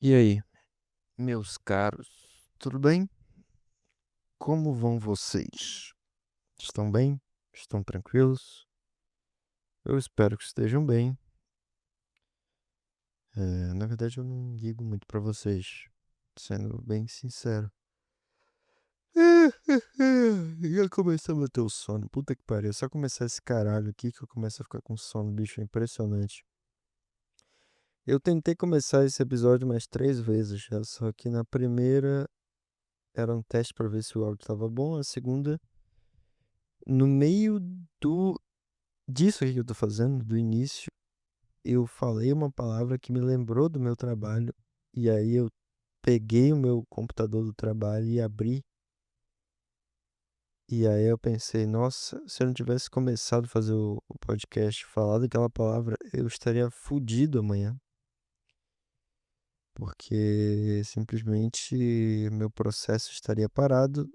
E aí, meus caros, tudo bem? Como vão vocês? Estão bem? Estão tranquilos? Eu espero que estejam bem. Na verdade, eu não ligo muito pra vocês, sendo bem sincero. Já começou a bater o sono. Puta que pariu. É só começar esse caralho aqui que eu começo a ficar com sono, bicho. É impressionante. Eu tentei começar esse episódio mais 3 vezes já, só que na primeira era um teste pra ver se o áudio tava bom, a segunda, no meio do disso aqui que eu tô fazendo, do início, eu falei uma palavra que me lembrou do meu trabalho, e aí eu peguei o meu computador do trabalho e abri, e aí eu pensei, nossa, se eu não tivesse começado a fazer o podcast, falado aquela palavra, eu estaria fudido amanhã, porque simplesmente meu processo estaria parado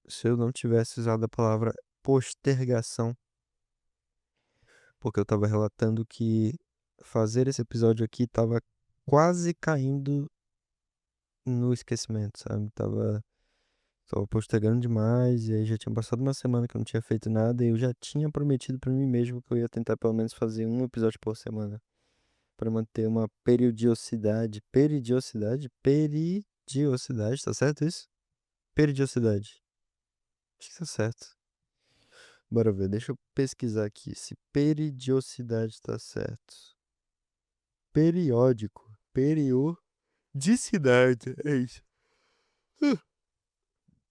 se eu não tivesse usado a palavra postergação, porque eu tava relatando que fazer esse episódio aqui tava quase caindo no esquecimento, sabe? Tava postergando demais, e aí já tinha passado uma semana que eu não tinha feito nada, e eu já tinha prometido pra mim mesmo que eu ia tentar pelo menos fazer um episódio por semana, pra manter uma peridiosidade, tá certo isso? Peridiosidade. Acho que tá certo. Bora ver, deixa eu pesquisar aqui se peridiosidade tá certo. Periódico. Periodicidade, é isso.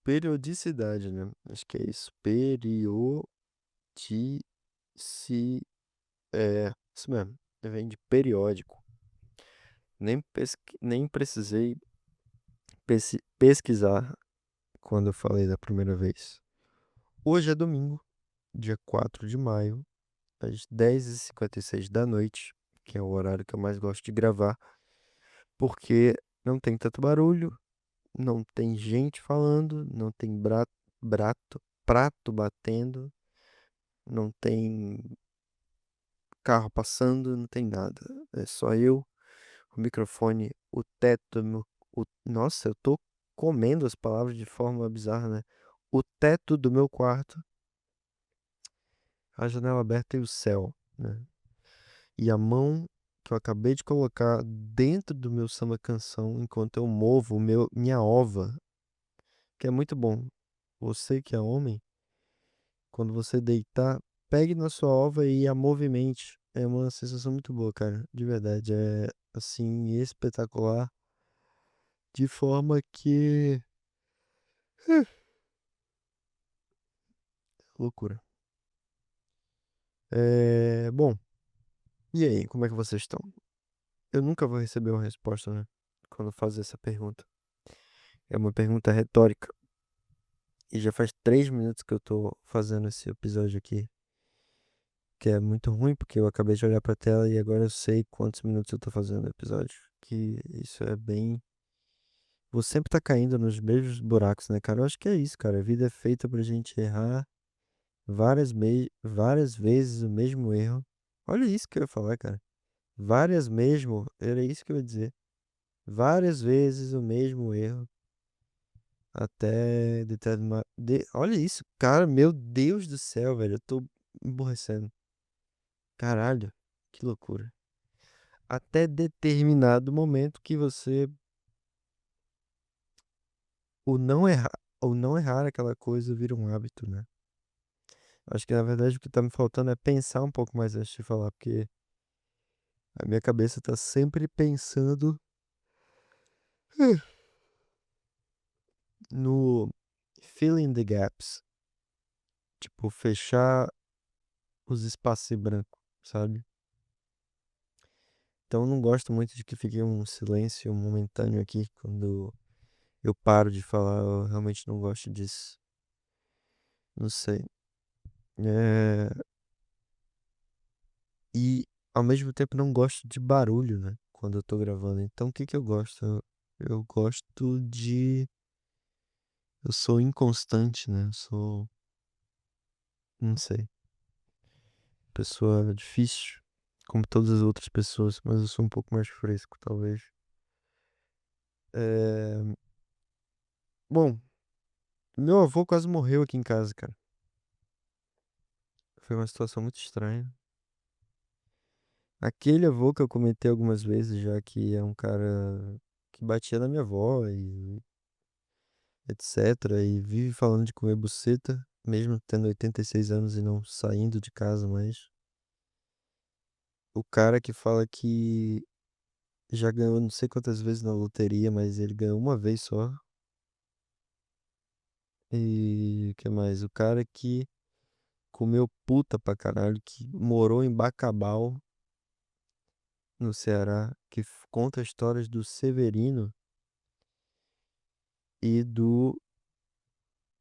Periodicidade, né? Acho que é isso. Isso mesmo. Vem de periódico. Nem precisei pesquisar quando eu falei da primeira vez. Hoje é domingo, dia 4 de maio, às 10h56 da noite, que é o horário que eu mais gosto de gravar, porque não tem tanto barulho, não tem gente falando, não tem prato batendo, não tem carro passando, não tem nada. É só eu, o microfone, o teto do meu. Nossa, eu tô comendo as palavras de forma bizarra, né? O teto do meu quarto, a janela aberta e o céu, né? E a mão que eu acabei de colocar dentro do meu samba canção enquanto eu movo minha ova, que é muito bom. Você que é homem, quando você deitar, pegue na sua ova e a movimente. É uma sensação muito boa, cara. De verdade. É assim, espetacular. De forma que. Loucura. Bom, e aí, como é que vocês estão? Eu nunca vou receber uma resposta, né? Quando fazer essa pergunta. É uma pergunta retórica. E já faz 3 minutos que eu tô fazendo esse episódio aqui. Que é muito ruim, porque eu acabei de olhar pra tela e agora eu sei quantos minutos eu tô fazendo o episódio. Que isso é bem. Vou sempre tá caindo nos mesmos buracos, né, cara? Eu acho que é isso, cara. A vida é feita pra gente errar várias vezes o mesmo erro. Olha isso que eu ia falar, cara. Várias mesmo, era isso que eu ia dizer. Várias vezes o mesmo erro até determinar. Olha isso, cara, meu Deus do céu, velho. Eu tô emborrecendo. Caralho, que loucura. Até determinado momento que você o não errar aquela coisa vira um hábito, né? Acho que na verdade o que tá me faltando é pensar um pouco mais antes de falar, porque a minha cabeça tá sempre pensando no fill in the gaps, tipo, fechar os espaços em branco, sabe? Então eu não gosto muito de que fique um silêncio momentâneo aqui quando eu paro de falar, eu realmente não gosto disso. Não sei. É, E ao mesmo tempo não gosto de barulho, né? Quando eu tô gravando. Então o que que eu gosto? Eu gosto de. Eu sou inconstante, né? Eu sou. Não sei. Pessoa difícil. Como todas as outras pessoas. Mas eu sou um pouco mais fresco, talvez. É, Bom, meu avô quase morreu aqui em casa, cara. Foi uma situação muito estranha. Aquele avô que eu comentei algumas vezes já, que é um cara que batia na minha avó e etc. E vive falando de comer buceta, mesmo tendo 86 anos e não saindo de casa mais. O cara que fala que já ganhou não sei quantas vezes na loteria, mas ele ganhou uma vez só. E o que mais? O cara que comeu puta pra caralho, que morou em Bacabal, no Ceará, que conta histórias do Severino e do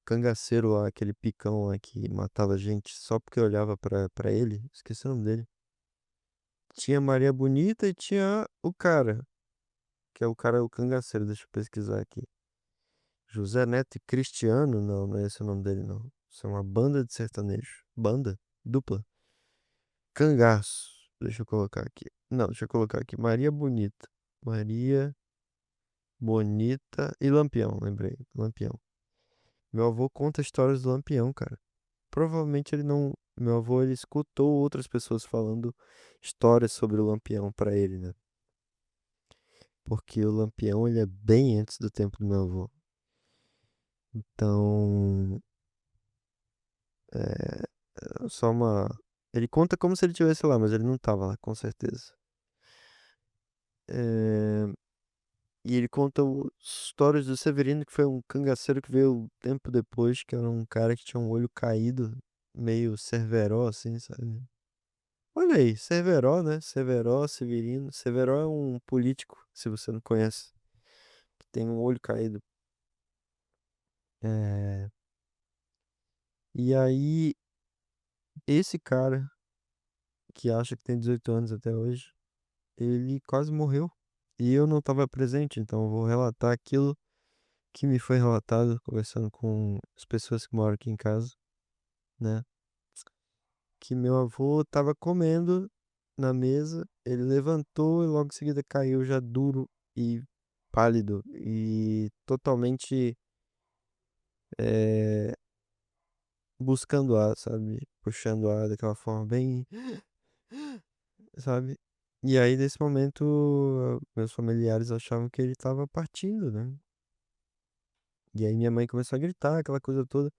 cangaceiro lá, aquele picão lá que matava gente só porque olhava pra ele. Esqueci o nome dele. Tinha Maria Bonita e tinha o cara, que é o cara, o cangaceiro. Deixa eu pesquisar aqui. José Neto e Cristiano? Não, não é esse o nome dele, não. Isso é uma banda de sertanejo. Banda? Dupla. Cangaço. Deixa eu colocar aqui. Não, deixa eu colocar aqui. Maria Bonita. Maria Bonita e Lampião, lembrei. Lampião. Meu avô conta histórias do Lampião, cara. Provavelmente ele não. Meu avô, ele escutou outras pessoas falando histórias sobre o Lampião pra ele, né? Porque o Lampião, ele é bem antes do tempo do meu avô. Então, só uma. Ele conta como se ele estivesse lá, mas ele não tava lá, com certeza. É, E ele conta histórias do Severino, que foi um cangaceiro que veio tempo depois, que era um cara que tinha um olho caído, meio Cerveró, assim, sabe? Olha aí, Cerveró, né? Cerveró, Severino. Cerveró é um político, se você não conhece, que tem um olho caído. É... E aí, esse cara, que acha que tem 18 anos até hoje, ele quase morreu. E eu não estava presente, então eu vou relatar aquilo que me foi relatado conversando com as pessoas que moram aqui em casa, né? Que meu avô estava comendo na mesa, ele levantou e logo em seguida caiu já duro e pálido e totalmente eh, buscando ar, sabe? Puxando ar daquela forma bem, sabe? E aí, nesse momento, meus familiares achavam que ele estava partindo, né? E aí minha mãe começou a gritar, aquela coisa toda.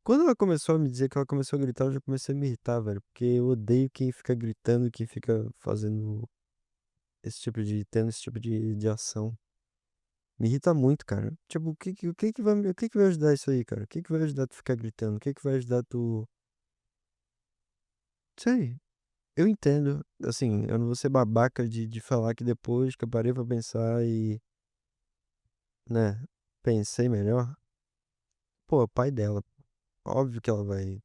Quando ela começou a me dizer que ela começou a gritar, eu já comecei a me irritar, velho. Porque eu odeio quem fica gritando, quem fica fazendo tendo esse tipo de ação. Me irrita muito, cara. Tipo, o que que vai ajudar isso aí, cara? O que que vai ajudar tu ficar gritando? O que que vai ajudar tu... Sei, eu entendo. Assim, eu não vou ser babaca de falar que depois que eu parei pra pensar e, né, pensei melhor. Pô, é o pai dela. Óbvio que ela vai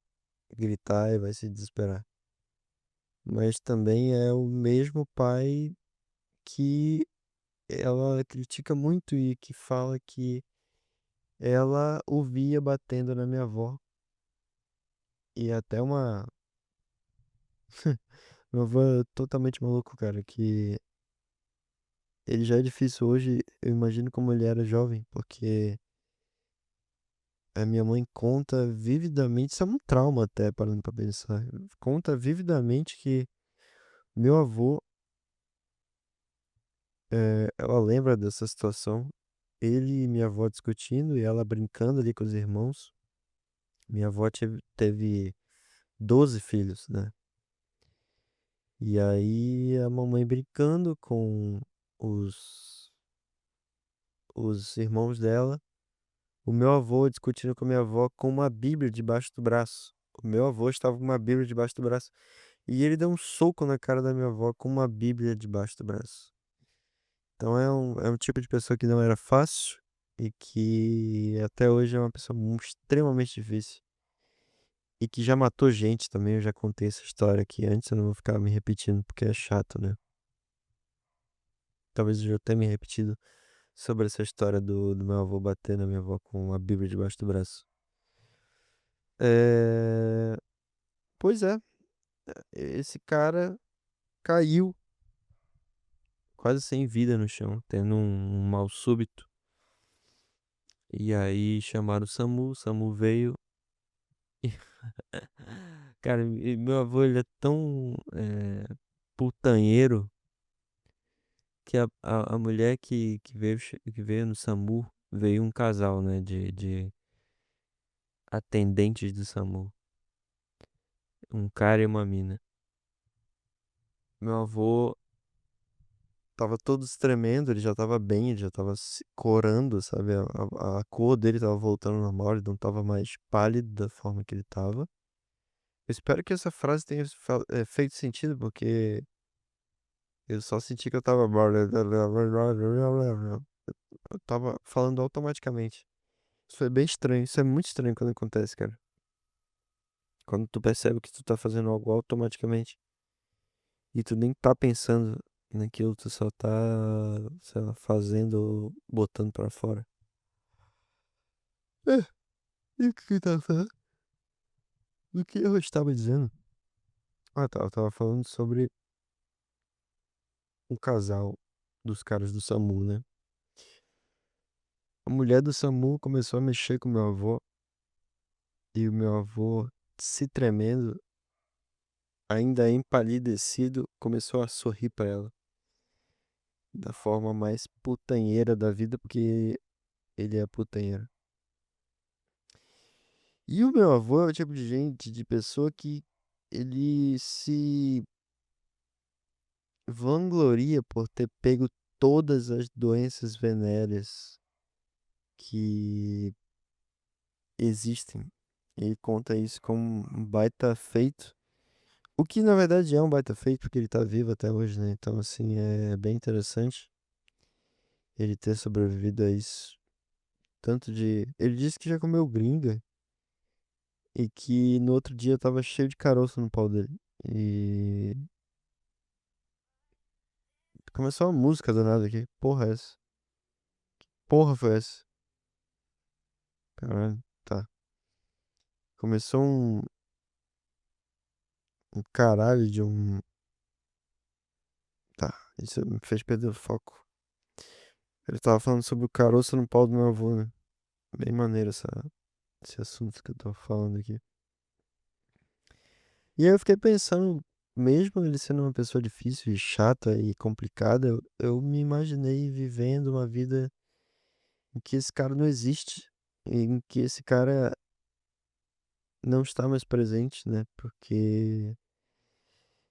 gritar e vai se desesperar. Mas também é o mesmo pai que ela critica muito e que fala que ela o via batendo na minha avó. E até uma. Meu avô é totalmente maluco, cara, que ele já é difícil hoje, eu imagino como ele era jovem, porque a minha mãe conta vividamente, isso é um trauma até, parando pra pensar, conta vividamente que meu avô, ela lembra dessa situação, ele e minha avó discutindo e ela brincando ali com os irmãos. Minha avó teve 12 filhos, né? E aí a mamãe brincando com os, os irmãos dela. O meu avô discutindo com a minha avó com uma Bíblia debaixo do braço. O meu avô estava com uma Bíblia debaixo do braço. E ele deu um soco na cara da minha avó com uma Bíblia debaixo do braço. Então é um tipo de pessoa que não era fácil e que até hoje é uma pessoa extremamente difícil. E que já matou gente também. Eu já contei essa história aqui antes, eu não vou ficar me repetindo porque é chato, né? Talvez eu já tenha me repetido sobre essa história do meu avô bater na minha avó com a Bíblia debaixo do braço. É... Pois é, esse cara caiu quase sem vida no chão, tendo um mal súbito. E aí chamaram o SAMU veio. e- Cara, e meu avô, ele é tão putanheiro que a mulher que veio no SAMU, veio um casal, né, de atendentes do SAMU. Um cara e uma mina. Meu avô tava todo tremendo, ele já tava bem, ele já tava se corando, sabe? A cor dele tava voltando ao normal, ele não tava mais pálido da forma que ele tava. Eu espero que essa frase tenha feito sentido, porque eu só senti que eu tava. Eu tava falando automaticamente. Isso foi bem estranho. Isso é muito estranho quando acontece, cara. Quando tu percebe que tu tá fazendo algo automaticamente e tu nem tá pensando naquilo, tu só tá, sei lá, fazendo, botando pra fora. É, e o que tá falando? O que eu estava dizendo? Ah, tá, eu tava falando sobre o casal dos caras do SAMU, né? A mulher do SAMU começou a mexer com meu avô e o meu avô, se tremendo, ainda empalidecido, começou a sorrir pra ela da forma mais putanheira da vida, porque ele é putanheiro. E o meu avô é o tipo de gente, de pessoa que ele se vangloria por ter pego todas as doenças venéreas que existem. Ele conta isso como um baita feito. O que na verdade é um baita feito, porque ele tá vivo até hoje, né? Então, assim, é bem interessante ele ter sobrevivido a isso. Tanto de. Ele disse que já comeu gringa e que no outro dia tava cheio de caroço no pau dele. E começou uma música do nada aqui. Porra, é essa? Porra, foi essa? Caralho, tá. Começou um caralho de um. Tá, isso me fez perder o foco. Ele tava falando sobre o caroço no pau do meu avô, né? Bem maneiro esse assunto que eu tô falando aqui. E aí eu fiquei pensando, mesmo ele sendo uma pessoa difícil e chata e complicada, eu me imaginei vivendo uma vida em que esse cara não existe, em que esse cara não está mais presente, né? Porque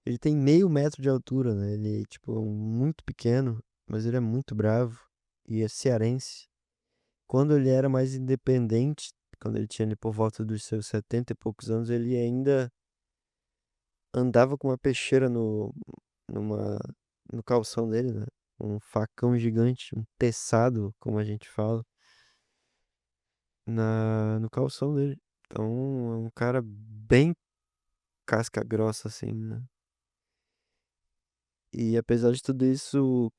ele tem meio metro de altura, né? Ele é, tipo, muito pequeno, mas ele é muito bravo e é cearense. Quando ele era mais independente, quando ele tinha ali por volta dos seus 70 e poucos anos, ele ainda andava com uma peixeira numa, no calção dele, né? Um facão gigante, um teçado, como a gente fala, no calção dele. Então, é um cara bem casca grossa, assim, né? E apesar de tudo isso,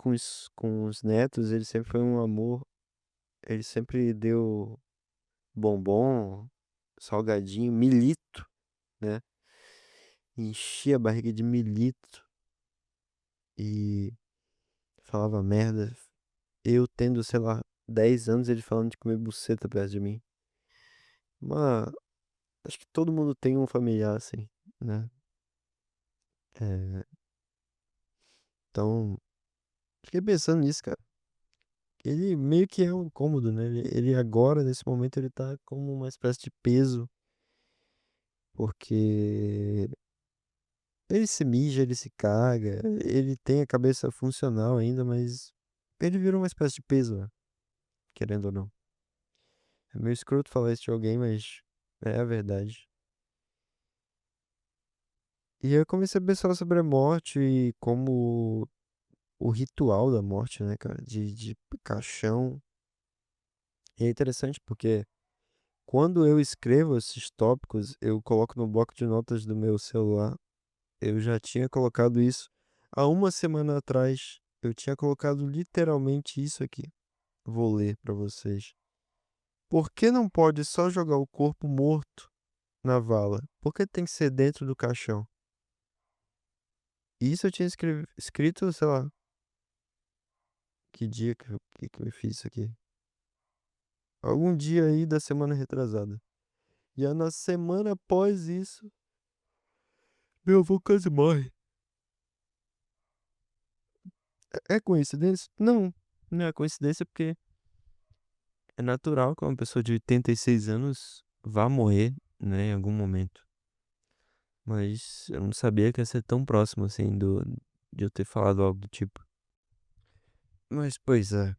com os netos, ele sempre foi um amor. Ele sempre deu bombom, salgadinho, milito, né? Enchia a barriga de milito e falava merda. Eu tendo, sei lá, 10 anos, ele falando de comer buceta perto de mim. Mas acho que todo mundo tem um familiar assim, né? É, então, fiquei pensando nisso, cara. Ele meio que é um incômodo, né? Ele agora, nesse momento, ele tá como uma espécie de peso, porque ele se mija, ele se caga, ele tem a cabeça funcional ainda, mas ele virou uma espécie de peso, né? Querendo ou não. É meio escroto falar isso de alguém, mas é a verdade. E aí eu comecei a pensar sobre a morte e como o ritual da morte, né, cara? De caixão. E é interessante porque quando eu escrevo esses tópicos, eu coloco no bloco de notas do meu celular. Eu já tinha colocado isso há uma semana atrás. Eu tinha colocado literalmente isso aqui. Vou ler pra vocês. Por que não pode só jogar o corpo morto na vala? Por que tem que ser dentro do caixão? Isso eu tinha escrito, sei lá, Que dia que eu fiz isso aqui? Algum dia aí da semana retrasada. E aí, na semana após isso, meu avô quase morre. É coincidência? Não, não é coincidência porque é natural que uma pessoa de 86 anos vá morrer, né, em algum momento. Mas eu não sabia que ia ser tão próximo assim de eu ter falado algo do tipo. Mas, pois é,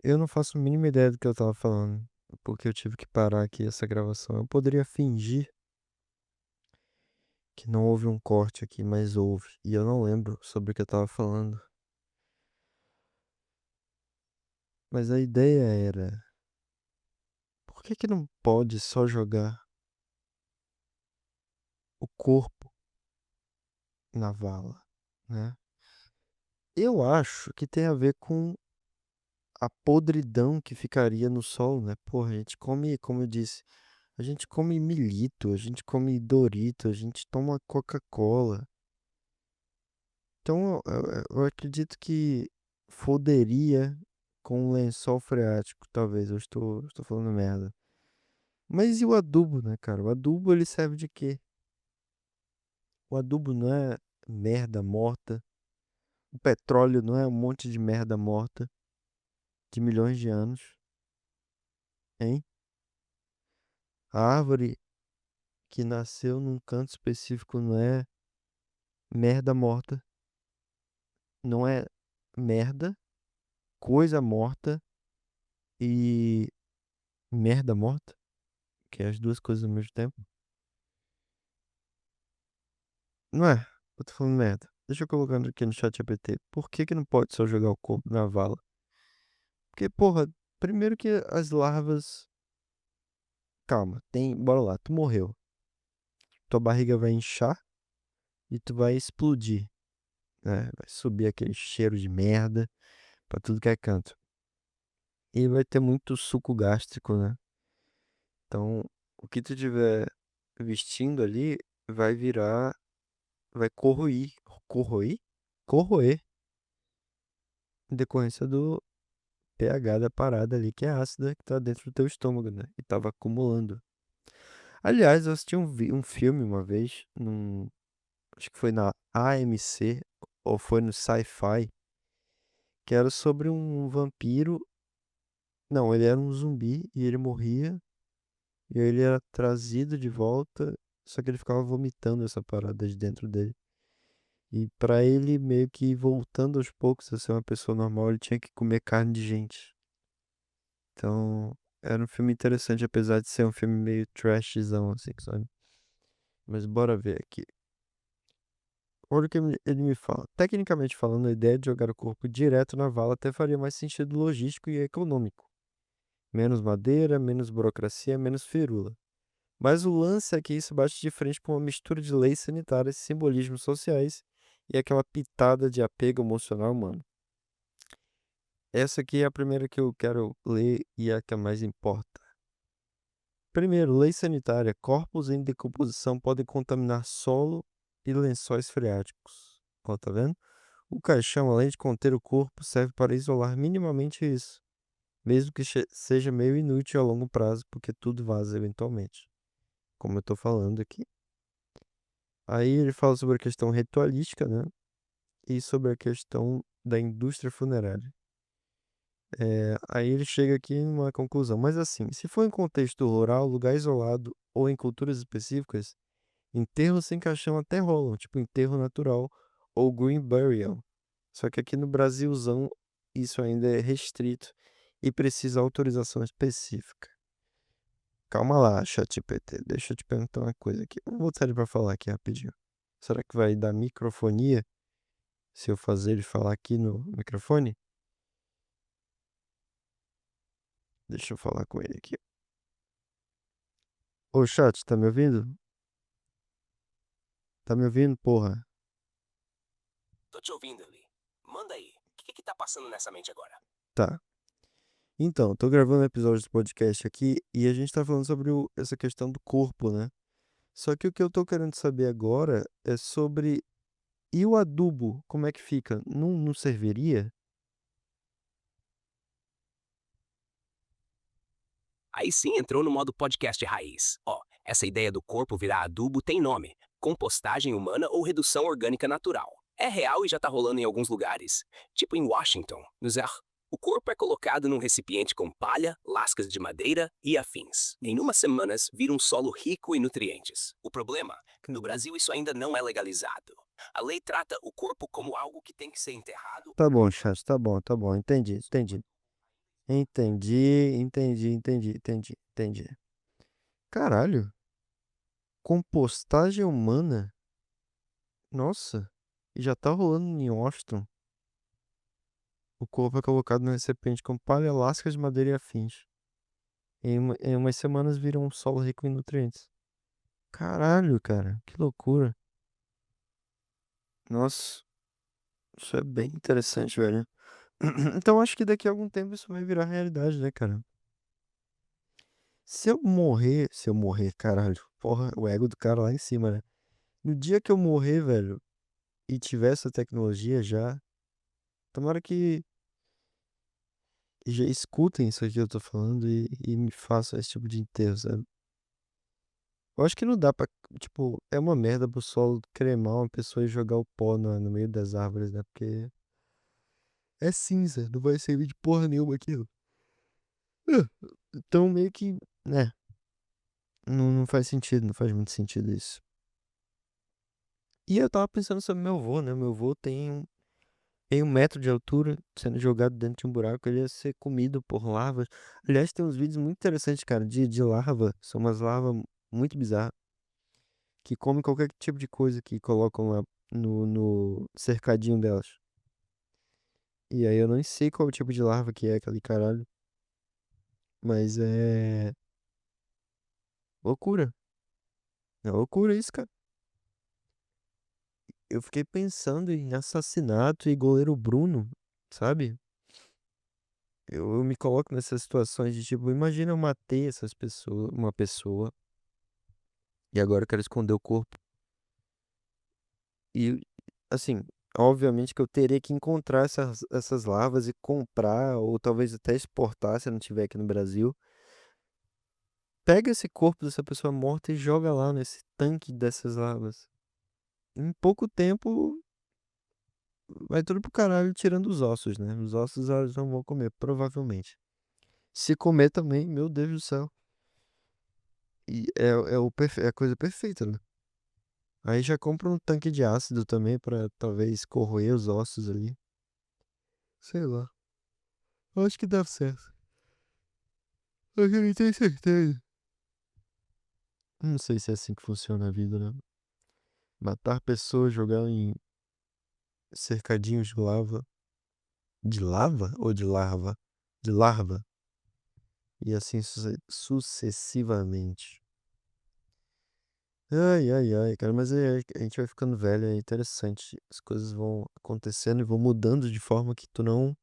eu não faço a mínima ideia do que eu tava falando, porque eu tive que parar aqui essa gravação. Eu poderia fingir que não houve um corte aqui, mas houve. E eu não lembro sobre o que eu tava falando. Mas a ideia era, por que que não pode só jogar o corpo na vala, né? Eu acho que tem a ver com a podridão que ficaria no solo, né? Porra, a gente come, como eu disse, a gente come milito, a gente come Dorito, a gente toma Coca-Cola. Então, eu acredito que foderia com um lençol freático, talvez. Eu estou falando merda. Mas e o adubo, né, cara? O adubo ele serve de quê? O adubo não é merda morta. O petróleo não é um monte de merda morta de milhões de anos, hein? A árvore que nasceu num canto específico não é merda morta, não é merda, coisa morta e merda morta, que é as duas coisas ao mesmo tempo. Não é? Eu tô falando merda. Deixa eu colocando aqui no chat GPT. Por que que não pode só jogar o corpo na vala? Porque, porra, primeiro que as larvas. Calma, tem. Bora lá, tu morreu. Tua barriga vai inchar e tu vai explodir, né? Vai subir aquele cheiro de merda pra tudo que é canto. E vai ter muito suco gástrico, né? Então, o que tu tiver vestindo ali vai virar. Vai corroir. Corroir? Corroer. Em decorrência do pH da parada ali, que é ácida, que tá dentro do teu estômago, né? E tava acumulando. Aliás, eu assisti um filme uma vez, acho que foi na AMC, ou foi no Sci-Fi, que era sobre um vampiro. Não, ele era um zumbi e ele morria, e aí ele era trazido de volta, só que ele ficava vomitando essa parada de dentro dele. E pra ele meio que ir voltando aos poucos a ser uma pessoa normal, ele tinha que comer carne de gente. Então, era um filme interessante, apesar de ser um filme meio trashzão, assim, sabe? Mas bora ver aqui. Olha o que ele me fala. Tecnicamente falando, a ideia de jogar o corpo direto na vala até faria mais sentido logístico e econômico. Menos madeira, menos burocracia, menos firula. Mas o lance é que isso bate de frente com uma mistura de leis sanitárias, simbolismos sociais e aquela pitada de apego emocional humano. Essa aqui é a primeira que eu quero ler e é a que mais importa. Primeiro, lei sanitária. Corpos em decomposição podem contaminar solo e lençóis freáticos. Ó, tá vendo? O caixão, além de conter o corpo, serve para isolar minimamente isso, mesmo que seja meio inútil a longo prazo, porque tudo vaza eventualmente, como eu tô falando aqui. Aí ele fala sobre a questão ritualística, né? E sobre a questão da indústria funerária. Aí ele chega aqui numa conclusão. Mas assim, se for em contexto rural, lugar isolado ou em culturas específicas, enterro sem caixão até rolam, tipo enterro natural ou green burial. Só que aqui no Brasilzão isso ainda é restrito e precisa autorização específica. Calma lá, ChatGPT, deixa eu te perguntar uma coisa aqui. Vou botar ele pra falar aqui rapidinho. Será que vai dar microfonia se eu fazer ele falar aqui no microfone? Deixa eu falar com ele aqui. Ô, chat, tá me ouvindo? Tá me ouvindo, porra? Tô te ouvindo, Eli. Manda aí. O que tá passando nessa mente agora? Tá. Então, tô gravando um episódio do podcast aqui e a gente tá falando sobre essa questão do corpo, né? Só que o que eu tô querendo saber agora é sobre E o adubo, como é que fica? Não serviria? Aí sim entrou no modo podcast raiz. Ó, essa ideia do corpo virar adubo tem nome: compostagem humana ou redução orgânica natural. É real e já tá rolando em alguns lugares. Tipo em Washington, no Zé. O corpo é colocado num recipiente com palha, lascas de madeira e afins. Em umas semanas, vira um solo rico em nutrientes. O problema? No Brasil, isso ainda não é legalizado. A lei trata o corpo como algo que tem que ser enterrado. Tá bom, chat, tá bom, entendi, entendi. Entendi. Caralho, compostagem humana? Nossa, e já tá rolando em Washington. O corpo é colocado no recipiente com palha, lascas de madeira e afins. Em umas semanas vira um solo rico em nutrientes. Caralho, cara, que loucura. Nossa, isso é bem interessante, velho. Então acho que daqui a algum tempo isso vai virar realidade, né, cara? Se eu morrer, caralho, porra, o ego do cara lá em cima, né? No dia que eu morrer, velho, e tiver essa tecnologia já, tomara que já escutem isso aqui que eu tô falando e me façam esse tipo de enterro, sabe? Eu acho que não dá pra, tipo, é uma merda pro solo cremar uma pessoa e jogar o pó no meio das árvores, né? Porque é cinza, não vai servir de porra nenhuma aquilo. Ah, então meio que, né, não faz sentido, não faz muito sentido isso. E eu tava pensando sobre meu avô, né? Meu avô tem 1 metro de altura, sendo jogado dentro de um buraco, ele ia ser comido por larvas. Aliás, tem uns vídeos muito interessantes, cara, de larva. São umas larvas muito bizarras, que comem qualquer tipo de coisa que colocam lá no cercadinho delas. E aí eu não sei qual tipo de larva que é aquele caralho, mas é loucura. É loucura isso, cara. Eu fiquei pensando em assassinato e goleiro Bruno, sabe? Eu me coloco nessas situações de tipo, imagina eu matei essas pessoas, uma pessoa, e agora eu quero esconder o corpo. E, assim, obviamente que eu teria que encontrar essas larvas e comprar, ou talvez até exportar se eu não tiver aqui no Brasil. Pega esse corpo dessa pessoa morta e joga lá nesse tanque dessas larvas. Em pouco tempo, vai tudo pro caralho, tirando os ossos, né? Os ossos elas não vão comer, provavelmente. Se comer também, meu Deus do céu. E é a coisa perfeita, né? Aí já compra um tanque de ácido também pra talvez corroer os ossos ali. Sei lá. Eu acho que dá certo. Eu não tenho certeza. Não sei se é assim que funciona a vida, né? Matar pessoas, jogar em cercadinhos de lava. De lava ou de larva? De larva. E assim sucessivamente. Ai, cara, mas a gente vai ficando velho, é interessante. As coisas vão acontecendo e vão mudando de forma que tu não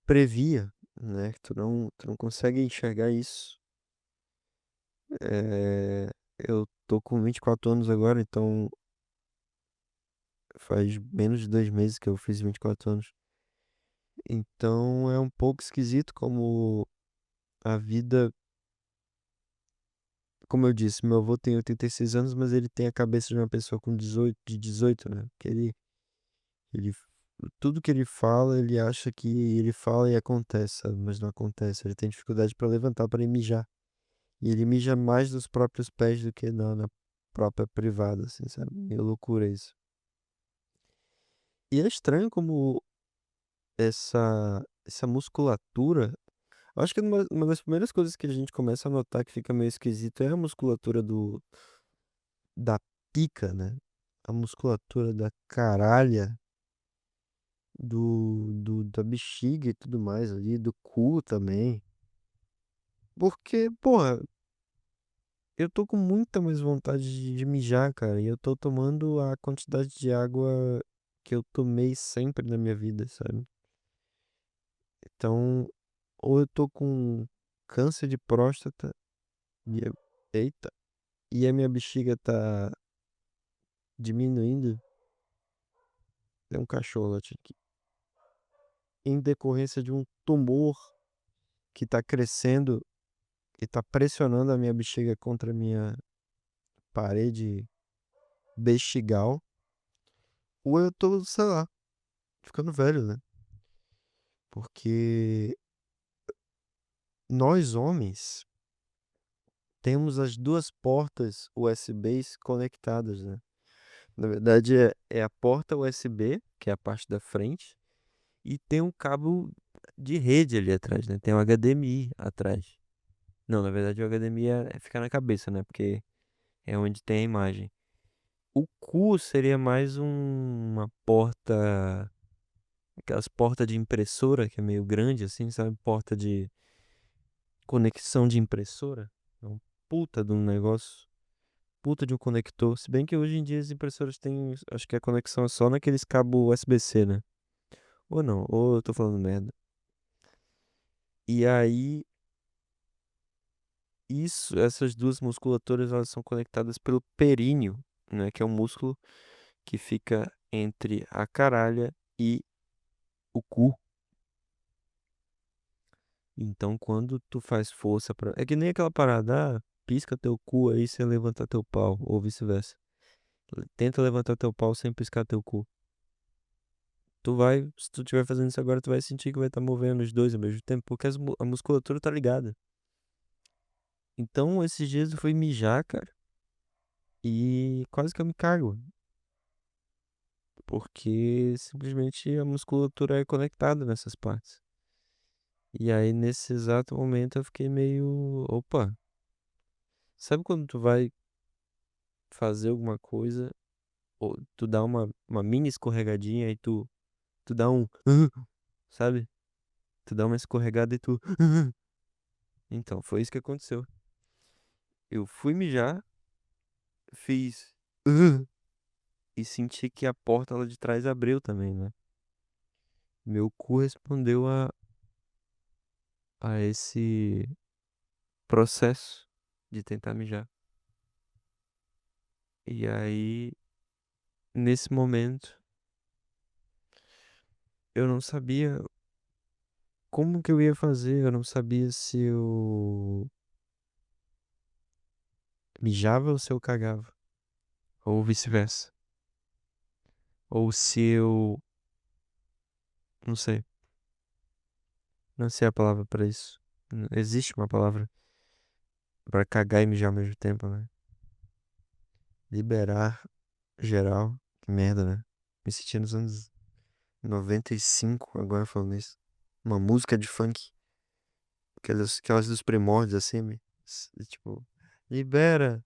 previa, né? Que tu não consegue enxergar isso. É, eu tô com 24 anos agora, então faz menos de 2 meses que eu fiz 24 anos. Então é um pouco esquisito como a vida. Como eu disse, meu avô tem 86 anos, mas ele tem a cabeça de uma pessoa com 18, né? Que ele, tudo que ele fala, ele acha que ele fala e acontece, sabe? Mas não acontece. Ele tem dificuldade para levantar para ir mijar. E ele mija mais nos próprios pés do que na própria privada, assim, sabe? Meio loucura isso. E é estranho como essa musculatura. Eu acho que uma das primeiras coisas que a gente começa a notar que fica meio esquisito é a musculatura da pica, né? A musculatura da caralha, da bexiga e tudo mais ali, do cu também. Porque, porra, eu tô com muita mais vontade de mijar, cara, e eu tô tomando a quantidade de água que eu tomei sempre na minha vida, sabe? Então, ou eu tô com câncer de próstata, e eita, e a minha bexiga tá diminuindo, Tem um cachorro latindo aqui. Em decorrência de um tumor que tá crescendo e tá pressionando a minha bexiga contra a minha parede bexigal. Ou eu tô, sei lá, ficando velho, né? Porque nós homens temos as duas portas USBs conectadas, né? Na verdade, é a porta USB, que é a parte da frente, e tem um cabo de rede ali atrás, né? Tem um HDMI atrás. Não, na verdade, o HDMI é ficar na cabeça, né? Porque é onde tem a imagem. O cu seria mais uma porta, aquelas portas de impressora, que é meio grande, assim, sabe? Porta de conexão de impressora. É um puta de um negócio. Puta de um conector. Se bem que hoje em dia as impressoras têm. Acho que a conexão é só naqueles cabos USB-C, né? Ou não, ou eu tô falando merda. E aí, essas duas musculaturas, elas são conectadas pelo períneo, né? Que é um músculo que fica entre a caralha e o cu. Então, quando tu faz força pra. É que nem aquela parada, pisca teu cu aí sem levantar teu pau, ou vice-versa. Tenta levantar teu pau sem piscar teu cu. Tu vai, se tu estiver fazendo isso agora, tu vai sentir que vai estar movendo os dois ao mesmo tempo, porque a musculatura tá ligada. Então, esses dias eu fui mijar, cara, e quase que eu me cago, porque simplesmente a musculatura é conectada nessas partes. E aí, nesse exato momento, eu fiquei meio, opa, sabe quando tu vai fazer alguma coisa, ou tu dá uma mini escorregadinha e tu dá um, sabe? Tu dá uma escorregada e tu, então, foi isso que aconteceu. Eu fui mijar, fiz. E senti que a porta lá de trás abriu também, né? Meu cu respondeu a esse processo de tentar mijar. E aí, nesse momento, eu não sabia como que eu ia fazer. Eu não sabia se eu mijava ou se eu cagava. Ou vice-versa. Ou se eu. Não sei. Não sei a palavra pra isso. Existe uma palavra pra cagar e mijar ao mesmo tempo, né? Liberar geral. Que merda, né? Me senti nos anos 95 agora falando isso. Uma música de funk. Aquelas dos primórdios, assim, tipo, libera,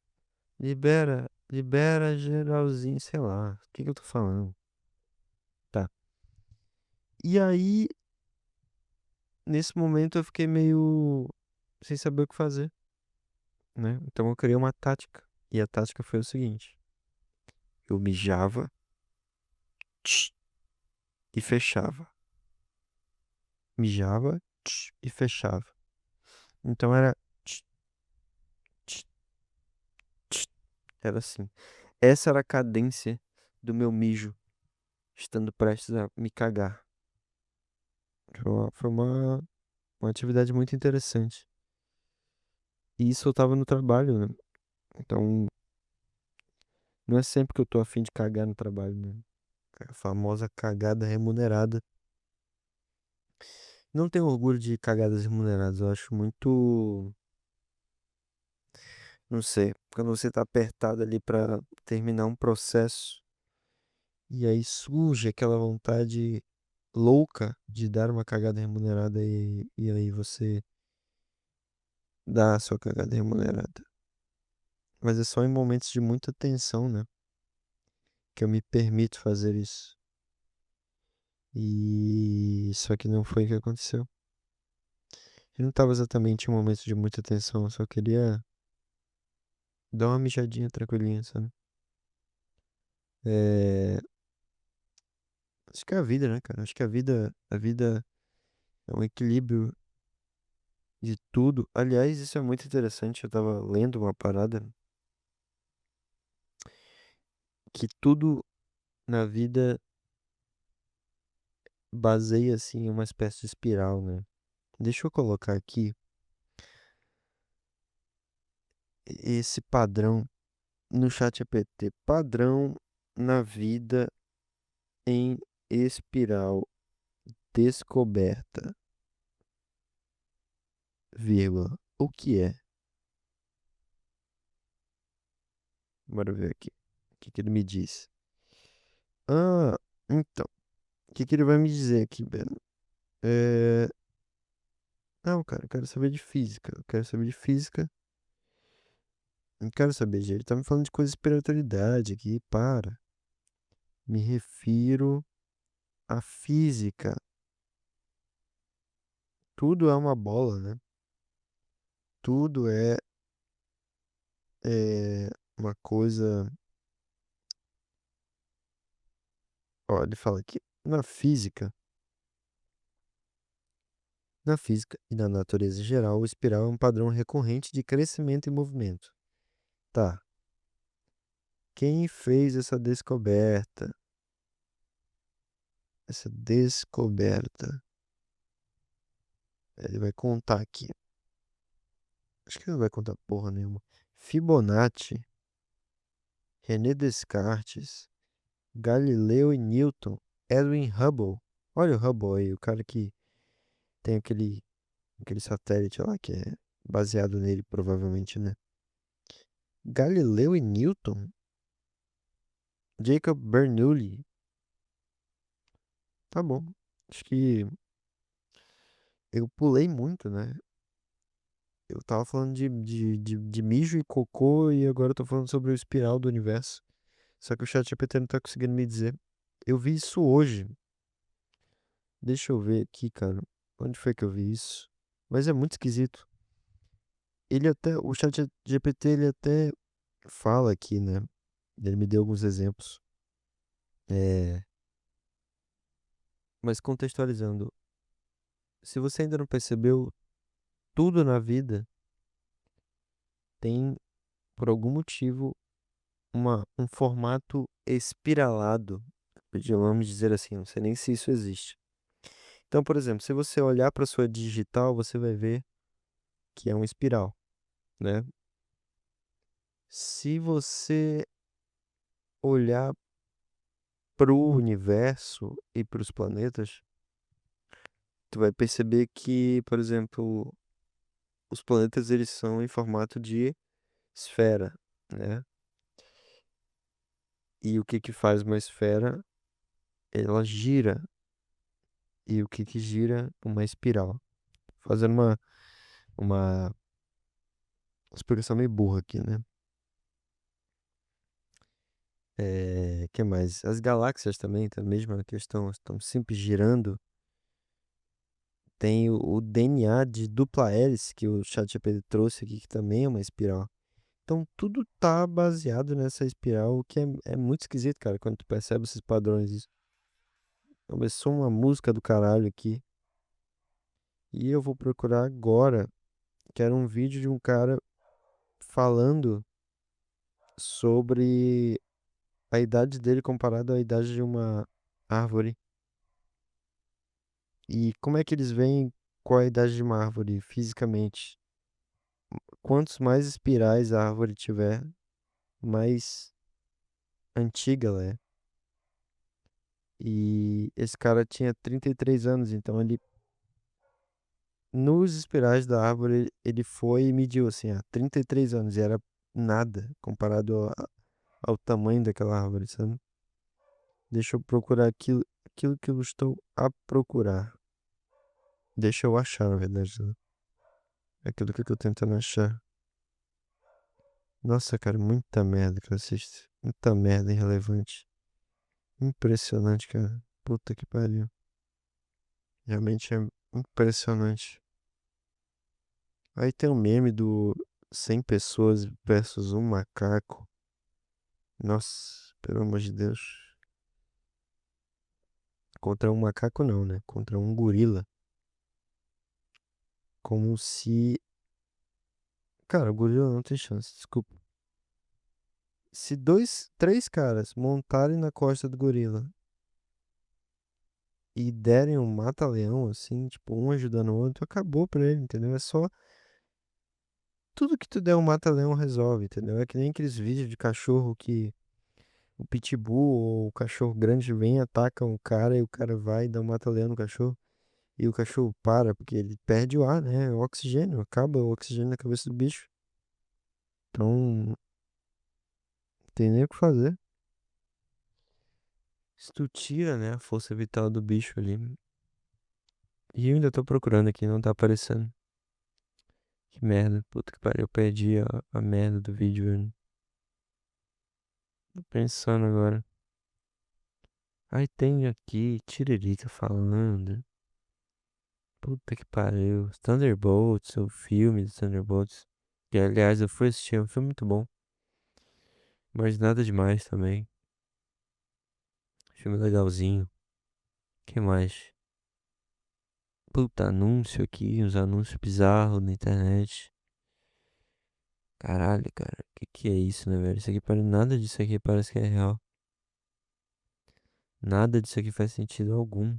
libera geralzinho, sei lá. O que que eu tô falando? Tá. E aí, nesse momento, eu fiquei meio sem saber o que fazer, né? Então eu criei uma tática. E a tática foi o seguinte: eu mijava tch, e fechava. Mijava e fechava. Então era tch, tch, tch, era assim. Essa era a cadência do meu mijo, estando prestes a me cagar. Foi uma atividade muito interessante. E isso eu tava no trabalho, né? Então, não é sempre que eu tô afim de cagar no trabalho, né? A famosa cagada remunerada. Não tenho orgulho de cagadas remuneradas, eu acho muito. Não sei. Quando você tá apertado ali pra terminar um processo e aí surge aquela vontade louca de dar uma cagada remunerada e aí você dá a sua cagada remunerada. Mas é só em momentos de muita tensão, né? Que eu me permito fazer isso. E só que não foi o que aconteceu. Eu não tava exatamente em momentos de muita tensão, eu só queria dar uma mijadinha tranquilinha, sabe? É... Acho que é a vida, né, cara? Acho que a vida é um equilíbrio de tudo. Aliás, isso é muito interessante. Eu tava lendo uma parada que tudo na vida baseia assim em uma espécie de espiral, né? Deixa eu colocar aqui esse padrão no chat GPT. Padrão na vida em espiral descoberta, vírgula. O que é? Bora ver aqui. O que que ele me diz? Ah, então. O que que ele vai me dizer aqui, Beno? É... Não, cara, eu quero saber de física. Eu quero saber de física. Não quero saber, gente. Ele tá me falando de coisa de espiritualidade aqui. Para. Me refiro à física. Tudo é uma bola, né? Tudo é uma coisa. Ó, ele fala aqui. Na física e na natureza em geral, o espiral é um padrão recorrente de crescimento e movimento. Tá. Quem fez essa descoberta? Essa descoberta. Ele vai contar aqui. Acho que não vai contar porra nenhuma. Fibonacci, René Descartes, Galileu e Newton, Edwin Hubble. Olha o Hubble aí, o cara que tem aquele satélite lá que é baseado nele, provavelmente, né? Galileu e Newton, Jacob Bernoulli. Tá bom. Acho que eu pulei muito, né? Eu tava falando de mijo e cocô e agora eu tô falando sobre o espiral do universo. Só que o ChatGPT não tá conseguindo me dizer. Eu vi isso hoje. Deixa eu ver aqui, cara. Onde foi que eu vi isso? Mas é muito esquisito. O ChatGPT, ele até fala aqui, né? Ele me deu alguns exemplos. É, mas contextualizando, se você ainda não percebeu, tudo na vida tem, por algum motivo, um formato espiralado. Vamos dizer assim, não sei nem se isso existe. Então, por exemplo, se você olhar para sua digital, você vai ver que é um espiral, né? Se você olhar para o universo e para os planetas, tu vai perceber que, por exemplo, os planetas eles são em formato de esfera, né? E o que que faz uma esfera? Ela gira. E o que que gira? Uma espiral. Fazendo uma explicação meio burra aqui, né? Que mais? As galáxias também, tá a mesma questão, estão sempre girando. Tem o DNA de dupla hélice que o ChatGPT trouxe aqui, que também é uma espiral. Então tudo tá baseado nessa espiral, o que é muito esquisito, cara, quando tu percebe esses padrões. Isso. Começou uma música do caralho aqui. E eu vou procurar agora, que era um vídeo de um cara falando sobre a idade dele comparada à idade de uma árvore. E como é que eles veem qual é a idade de uma árvore fisicamente? Quantos mais espirais a árvore tiver, mais antiga ela é. E esse cara tinha 33 anos, então ele, nos espirais da árvore, ele foi e mediu assim, 33 anos, e era nada comparado ao tamanho daquela árvore, sabe? Deixa eu procurar aquilo que eu estou a procurar. Deixa eu achar, na verdade, né? Aquilo que eu tô tentando achar. Nossa, cara, muita merda que eu assisto. Muita merda irrelevante. Impressionante, cara. Puta que pariu. Realmente é impressionante. Aí tem um meme do 100 pessoas versus um macaco. Nossa, pelo amor de Deus. Contra um macaco não, né? Contra um gorila. Como se... Cara, o gorila não tem chance, desculpa. Se três caras montarem na costa do gorila e derem um mata-leão, assim, tipo, um ajudando o outro, acabou pra ele, entendeu? É só. Tudo que tu der um mata-leão resolve, entendeu? É que nem aqueles vídeos de cachorro que o pitbull ou o cachorro grande vem, ataca um cara e o cara vai e dá um mata-leão no cachorro. E o cachorro para, porque ele perde o ar, né? O oxigênio, acaba o oxigênio na cabeça do bicho. Então, não tem nem o que fazer. Se tu tira, né, a força vital do bicho ali. E eu ainda tô procurando aqui, não tá aparecendo. Que merda, puta que pariu, eu perdi a merda do vídeo, velho. Tô pensando agora. Aí tem aqui Tiririca falando. Puta que pariu. Thunderbolts, o filme dos Thunderbolts. Que aliás eu fui assistir, é um filme muito bom. Mas nada demais também. Filme legalzinho. Que mais? Puta anúncio aqui, uns anúncios bizarros na internet. Caralho, cara, que é isso, né, velho? Isso aqui parece, nada disso aqui parece que é real. Nada disso aqui faz sentido algum.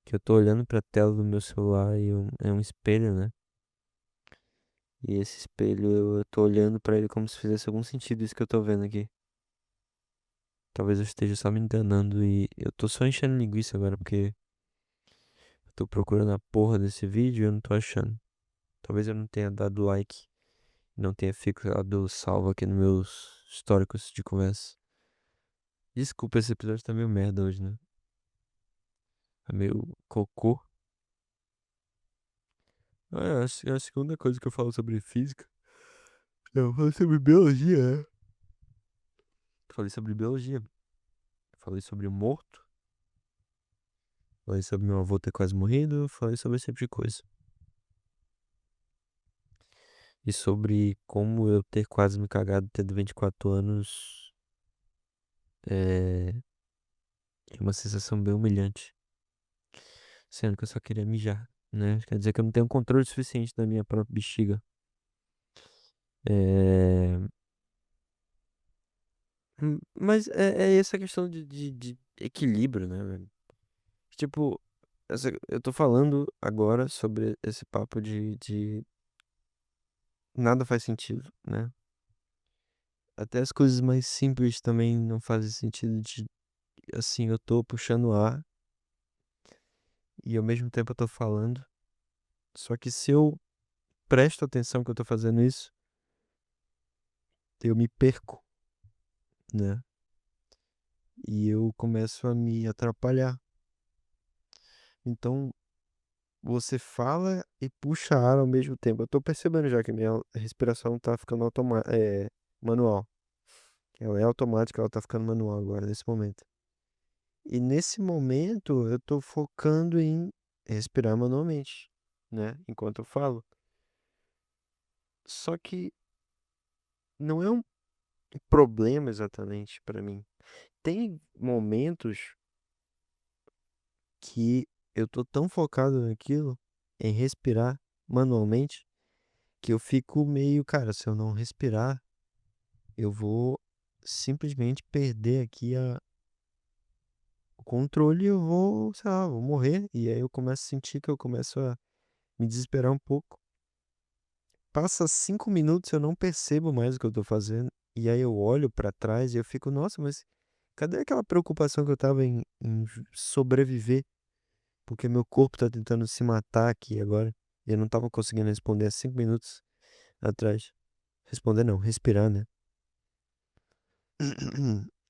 Que eu tô olhando pra tela do meu celular e é um espelho, né? E esse espelho eu tô olhando pra ele como se fizesse algum sentido isso que eu tô vendo aqui. Talvez eu esteja só me enganando e eu tô só enchendo linguiça agora porque eu tô procurando a porra desse vídeo e eu não tô achando. Talvez eu não tenha dado like, não tenha ficado salvo aqui nos meus históricos de conversa. Desculpa, esse episódio tá meio merda hoje, né? Tá meio cocô. Ah, é a segunda coisa que eu falo sobre física. Eu falei sobre biologia, né? Falei sobre biologia. Falei sobre o morto. Falei sobre meu avô ter quase morrido. Falei sobre esse tipo de coisa. E sobre como eu ter quase me cagado tendo 24 anos é é uma sensação bem humilhante. Sendo que eu só queria mijar, né? Quer dizer que eu não tenho controle suficiente da minha própria bexiga. É... Mas é essa questão de equilíbrio, né, velho? Tipo, eu tô falando agora sobre esse papo de nada faz sentido, né? Até as coisas mais simples também não fazem sentido de, assim, eu tô puxando ar e ao mesmo tempo eu tô falando. Só que se eu presto atenção que eu tô fazendo isso, eu me perco, né? E eu começo a me atrapalhar. Então, você fala e puxa ar ao mesmo tempo. Eu tô percebendo já que minha respiração tá ficando manual. Ela é automática, ela tá ficando manual agora, nesse momento. E nesse momento, eu tô focando em respirar manualmente, né? Enquanto eu falo. Só que não é um problema exatamente pra mim. Tem momentos que eu tô tão focado naquilo, em respirar manualmente, que eu fico meio, cara, se eu não respirar, eu vou simplesmente perder aqui o controle e eu vou, sei lá, vou morrer. E aí eu começo a sentir que eu começo a me desesperar um pouco. Passa 5 minutos, eu não percebo mais o que eu tô fazendo. E aí eu olho pra trás e eu fico, nossa, mas cadê aquela preocupação que eu tava em sobreviver? Porque meu corpo tá tentando se matar aqui agora. E eu não tava conseguindo responder há 5 minutos atrás. Responder não, respirar, né?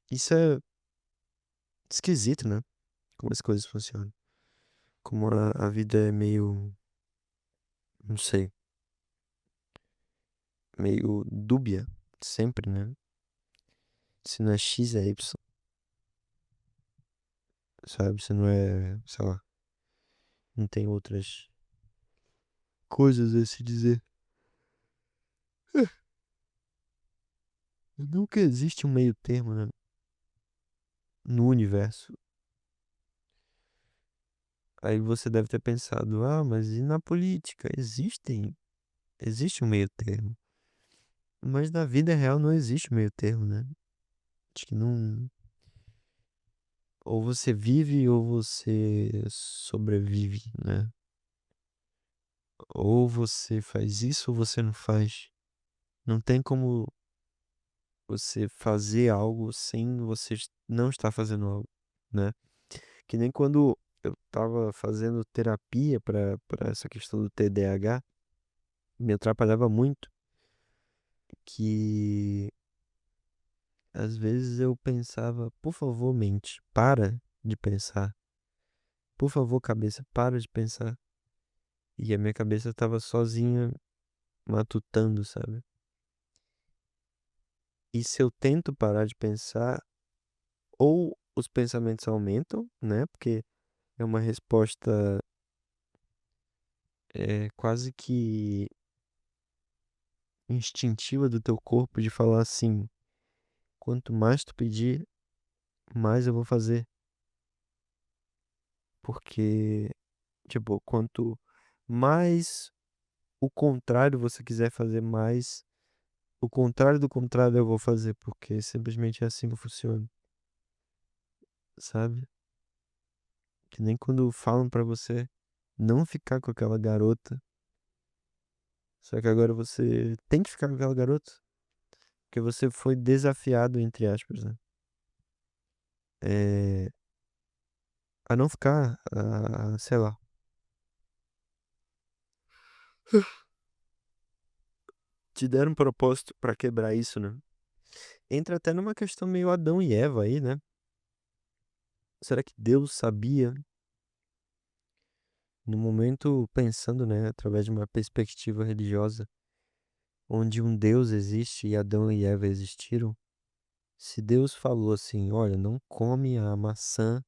Isso é esquisito, né? Como as coisas funcionam. Como a vida é meio, não sei, meio dúbia. Sempre, né? Se não é X, é Y, sabe? Se não é, sei lá, não tem outras coisas a se dizer. Nunca existe um meio termo, né? No universo. Aí você deve ter pensado, ah, mas e na política? Existe um meio termo. Mas na vida real não existe um meio termo, né? Acho que não. ou você vive ou você sobrevive, né? Ou você faz isso ou você não faz. Não tem como você fazer algo sem você não estar fazendo algo, né? Que nem quando eu tava fazendo terapia para essa questão do TDAH, me atrapalhava muito que às vezes eu pensava, por favor, mente, para de pensar. Por favor, cabeça, para de pensar. E a minha cabeça tava sozinha matutando, sabe? E se eu tento parar de pensar, ou os pensamentos aumentam, né? Porque é uma resposta quase que instintiva do teu corpo de falar assim: quanto mais tu pedir, mais eu vou fazer. Porque, tipo, quanto mais o contrário você quiser fazer, mais o contrário do contrário eu vou fazer, porque simplesmente é assim que funciona, sabe? Que nem quando falam pra você não ficar com aquela garota, só que agora você tem que ficar com aquela garota, porque você foi desafiado, entre aspas, né? É, a não ficar, sei lá. Te deram um propósito pra quebrar isso, né? Entra até numa questão meio Adão e Eva aí, né? Será que Deus sabia, no momento pensando, né, através de uma perspectiva religiosa, onde um Deus existe e Adão e Eva existiram? Se Deus falou assim, olha, não come a maçã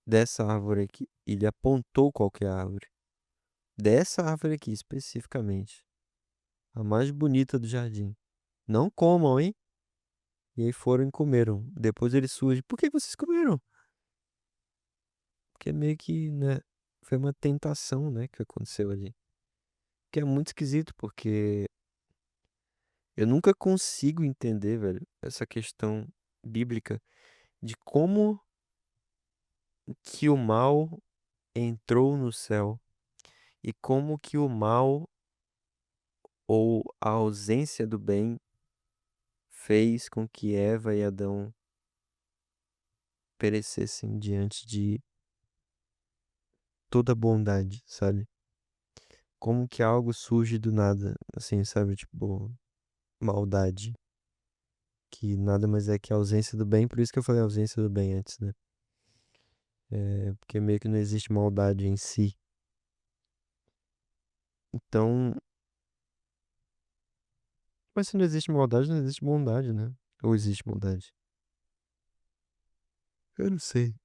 dessa árvore aqui, ele apontou qualquer árvore, dessa árvore aqui especificamente, a mais bonita do jardim. Não comam, hein? E aí foram e comeram. Depois ele surge, por que vocês comeram? Porque meio que, né, foi uma tentação, né, que aconteceu ali. Que é muito esquisito, porque eu nunca consigo entender, velho, essa questão bíblica de como que o mal entrou no céu e como que o mal ou a ausência do bem fez com que Eva e Adão perecessem diante de toda a bondade, sabe? Como que algo surge do nada, assim, sabe? Tipo, maldade, que nada mais é que a ausência do bem, por isso que eu falei ausência do bem antes, né? É, porque meio que não existe maldade em si. Então, mas se não existe maldade, não existe bondade, né? Ou existe bondade? Eu não sei.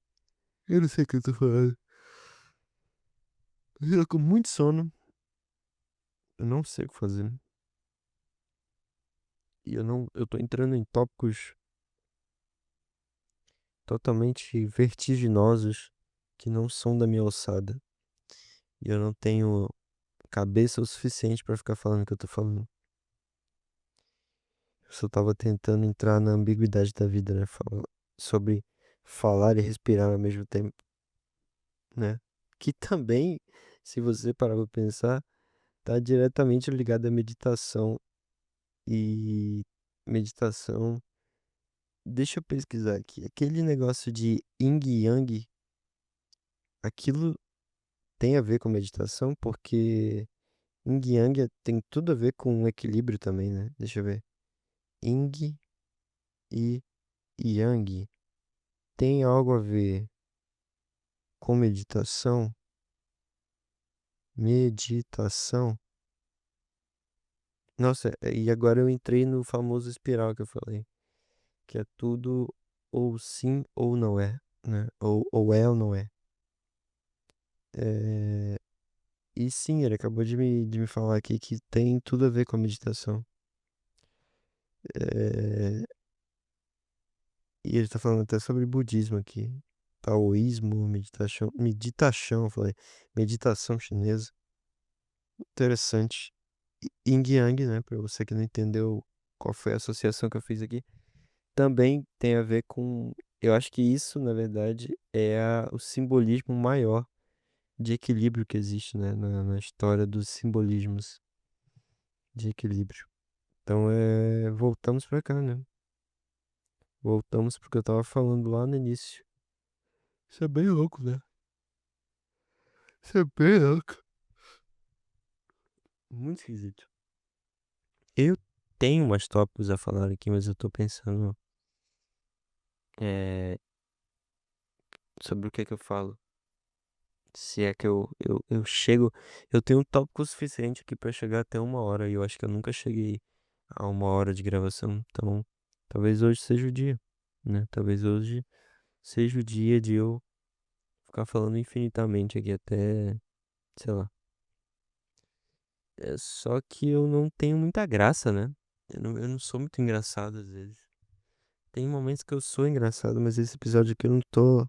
Eu não sei o que eu tô falando. Eu tô com muito sono. Eu não sei o que fazer. E eu tô entrando em tópicos totalmente vertiginosos que não são da minha alçada. E eu não tenho cabeça o suficiente pra ficar falando o que eu tô falando. Eu só tava tentando entrar na ambiguidade da vida, né? Sobre falar e respirar ao mesmo tempo, né? Que também, se você parar pra pensar, tá diretamente ligado à meditação. E meditação, deixa eu pesquisar aqui. Aquele negócio de yin e yang, aquilo tem a ver com meditação, porque yin e yang tem tudo a ver com equilíbrio também, né? Deixa eu ver. Yin e yang tem algo a ver com meditação? Meditação? Nossa, e agora eu entrei no famoso espiral que eu falei, que é tudo ou sim ou não é, né? Ou é ou não é. É, e sim, ele acabou de me falar aqui que tem tudo a ver com a meditação. É, e ele tá falando até sobre budismo aqui. Taoísmo, meditação, eu falei, meditação chinesa. Interessante. Yin Yang, né? Pra você que não entendeu qual foi a associação que eu fiz aqui. Também tem a ver com Eu acho que isso, na verdade, é o simbolismo maior de equilíbrio que existe, né, na história dos simbolismos de equilíbrio. Então, voltamos pra cá, né? Voltamos porque eu tava falando lá no início. Isso é bem louco, né? Isso é bem louco. Muito esquisito. Eu tenho umas tópicos a falar aqui, mas eu tô pensando é, sobre o que é que eu falo. Se é que eu chego. Eu tenho um tópico suficiente aqui pra chegar até 1 hora. E eu acho que eu nunca cheguei a 1 hora de gravação. Então, talvez hoje seja o dia, né? Talvez hoje seja o dia de eu ficar falando infinitamente aqui até, sei lá. É só que eu não tenho muita graça, né? Eu não sou muito engraçado às vezes. Tem momentos que eu sou engraçado, mas esse episódio aqui eu não tô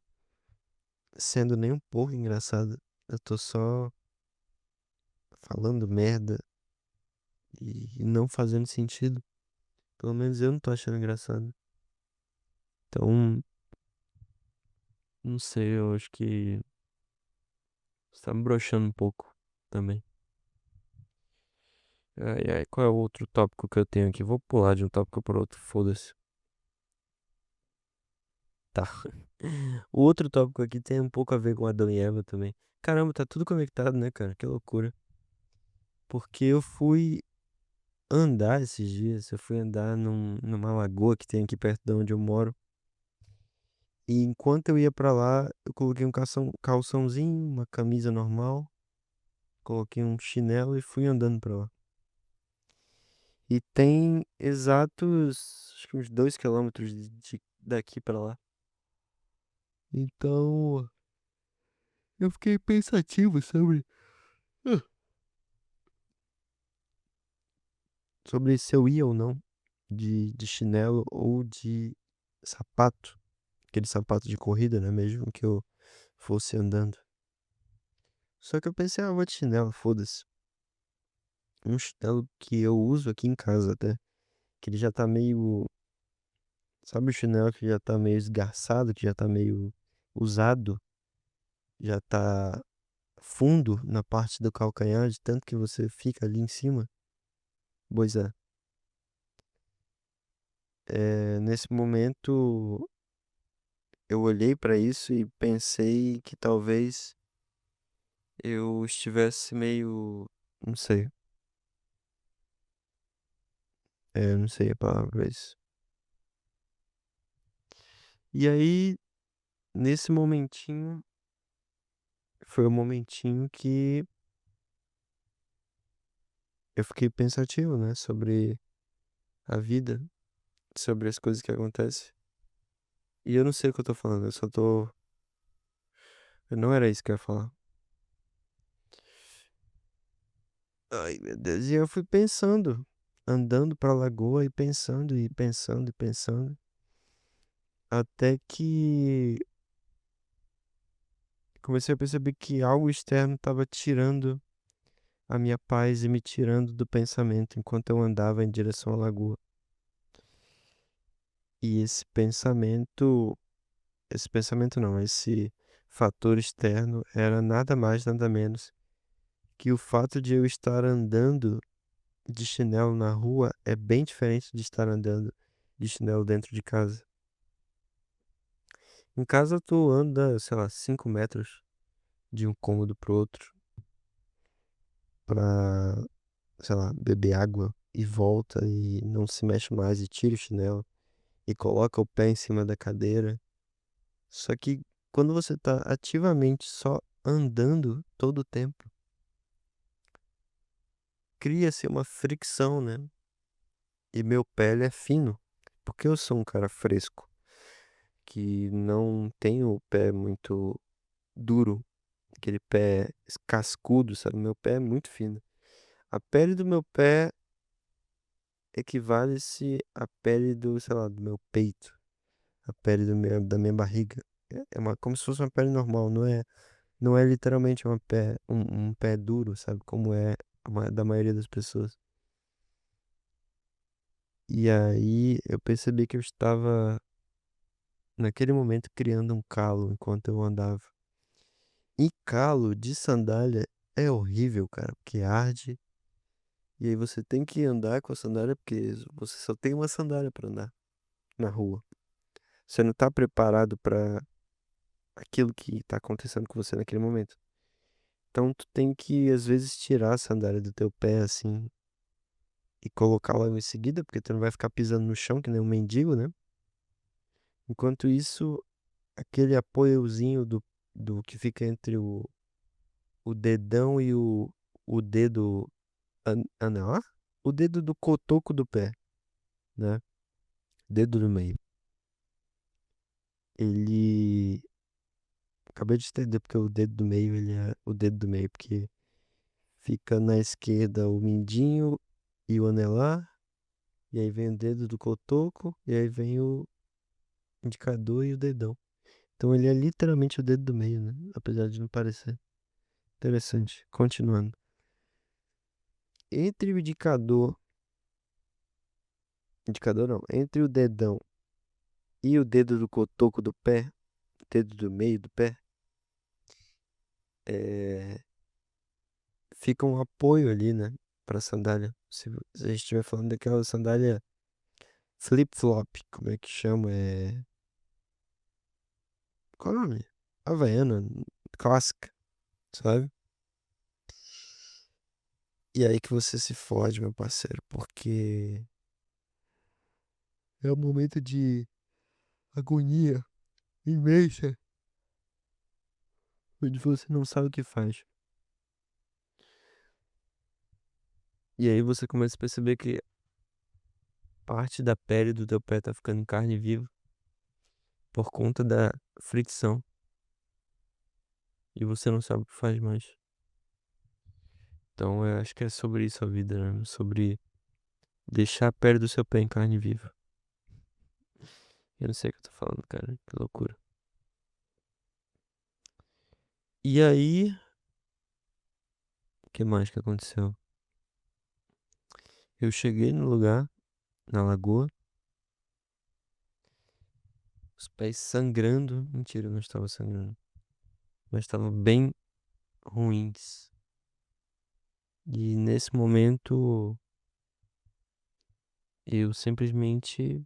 sendo nem um pouco engraçado. Eu tô só falando merda e não fazendo sentido. Pelo menos eu não tô achando engraçado. Então, não sei, eu acho que você tá me broxando um pouco também. Ai, ai, qual é o outro tópico que eu tenho aqui? Vou pular de um tópico para outro, foda-se. Tá. O outro tópico aqui tem um pouco a ver com Adão e Eva também. Caramba, tá tudo conectado, né, cara? Que loucura. Porque eu fui andar esses dias, eu fui andar numa lagoa que tem aqui perto de onde eu moro. E enquanto eu ia pra lá, eu coloquei um calçãozinho, uma camisa normal, coloquei um chinelo e fui andando pra lá. E tem exatos, acho que uns 2 quilômetros daqui pra lá. Então, eu fiquei pensativo sobre se eu ia ou não de chinelo ou de sapato. Aquele sapato de corrida, né? Mesmo que eu fosse andando. Só que eu pensei, vou de chinelo, foda-se. Um chinelo que eu uso aqui em casa até. Que ele já tá meio. Sabe o chinelo que já tá meio esgarçado, que já tá meio usado? Já tá fundo na parte do calcanhar, de tanto que você fica ali em cima? Pois é. Nesse momento, eu olhei pra isso e pensei que talvez eu estivesse meio. Não sei. Não sei a palavra pra isso. E aí, nesse momentinho, foi o momentinho que eu fiquei pensativo, né? Sobre a vida, sobre as coisas que acontecem. E eu não sei o que eu tô falando, eu só tô. Não era isso que eu ia falar. Ai, meu Deus. E eu fui pensando, andando pra lagoa e pensando, e pensando, e pensando. Até que comecei a perceber que algo externo tava tirando a minha paz e me tirando do pensamento enquanto eu andava em direção à lagoa. E esse pensamento não, esse fator externo era nada mais, nada menos que o fato de eu estar andando de chinelo na rua é bem diferente de estar andando de chinelo dentro de casa. Em casa tu anda, sei lá, 5 metros de um cômodo pro outro pra, sei lá, beber água e volta e não se mexe mais e tira o chinelo e coloca o pé em cima da cadeira. Só que quando você tá ativamente só andando todo o tempo, cria-se uma fricção, né? E meu pé ele é fino, porque eu sou um cara fresco, que não tem o pé muito duro, aquele pé cascudo, sabe? Meu pé é muito fino. A pele do meu pé equivale-se à pele do, sei lá, do meu peito, a pele da minha barriga. Como se fosse uma pele normal, não é literalmente um pé duro, sabe? Como é da maioria das pessoas. E aí eu percebi que eu estava naquele momento criando um calo enquanto eu andava. E calo de sandália é horrível, cara, porque arde. E aí você tem que andar com a sandália porque você só tem uma sandália pra andar na rua. Você não tá preparado pra aquilo que tá acontecendo com você naquele momento. Então tu tem que às vezes tirar a sandália do teu pé assim e colocar logo em seguida, porque tu não vai ficar pisando no chão que nem um mendigo, né? Enquanto isso, aquele apoiozinho do que fica entre o dedão e o dedo anelar? O dedo do cotoco do pé, né? Dedo do meio. Ele. Acabei de entender porque o dedo do meio, ele é o dedo do meio, porque fica na esquerda o mindinho e o anelar, e aí vem o dedo do cotoco, e aí vem o indicador e o dedão. Então ele é literalmente o dedo do meio, né? Apesar de não parecer. Interessante. Continuando. Entre o indicador. Indicador não. Entre o dedão e o dedo do cotoco do pé, dedo do meio do pé, é, fica um apoio ali, né? Pra sandália. Se a gente estiver falando daquela sandália flip-flop, como é que chama? Qual é o nome? Havaiana, clássica, sabe? E aí que você se fode, meu parceiro, porque é um momento de agonia imensa, onde você não sabe o que faz. E aí você começa a perceber que parte da pele do teu pé tá ficando em carne viva por conta da fricção e você não sabe o que faz mais. Então eu acho que é sobre isso a vida, né? Sobre deixar a pele do seu pé em carne viva. Eu não sei o que eu tô falando, cara. Que loucura. E aí, o que mais que aconteceu? Eu cheguei no lugar, na lagoa, os pés sangrando. Mentira, eu não estava sangrando. Mas estavam bem ruins. E nesse momento, eu simplesmente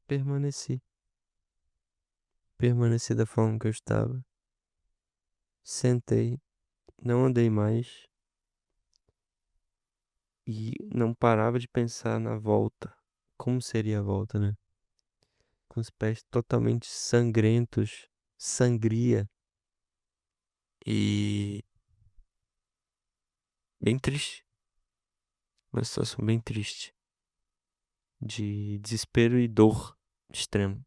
permaneci. Permaneci da forma que eu estava. Sentei, não andei mais e não parava de pensar na volta. Como seria a volta, né? Com os pés totalmente sangrentos, sangria e bem triste. Uma situação bem triste, de desespero e dor extrema.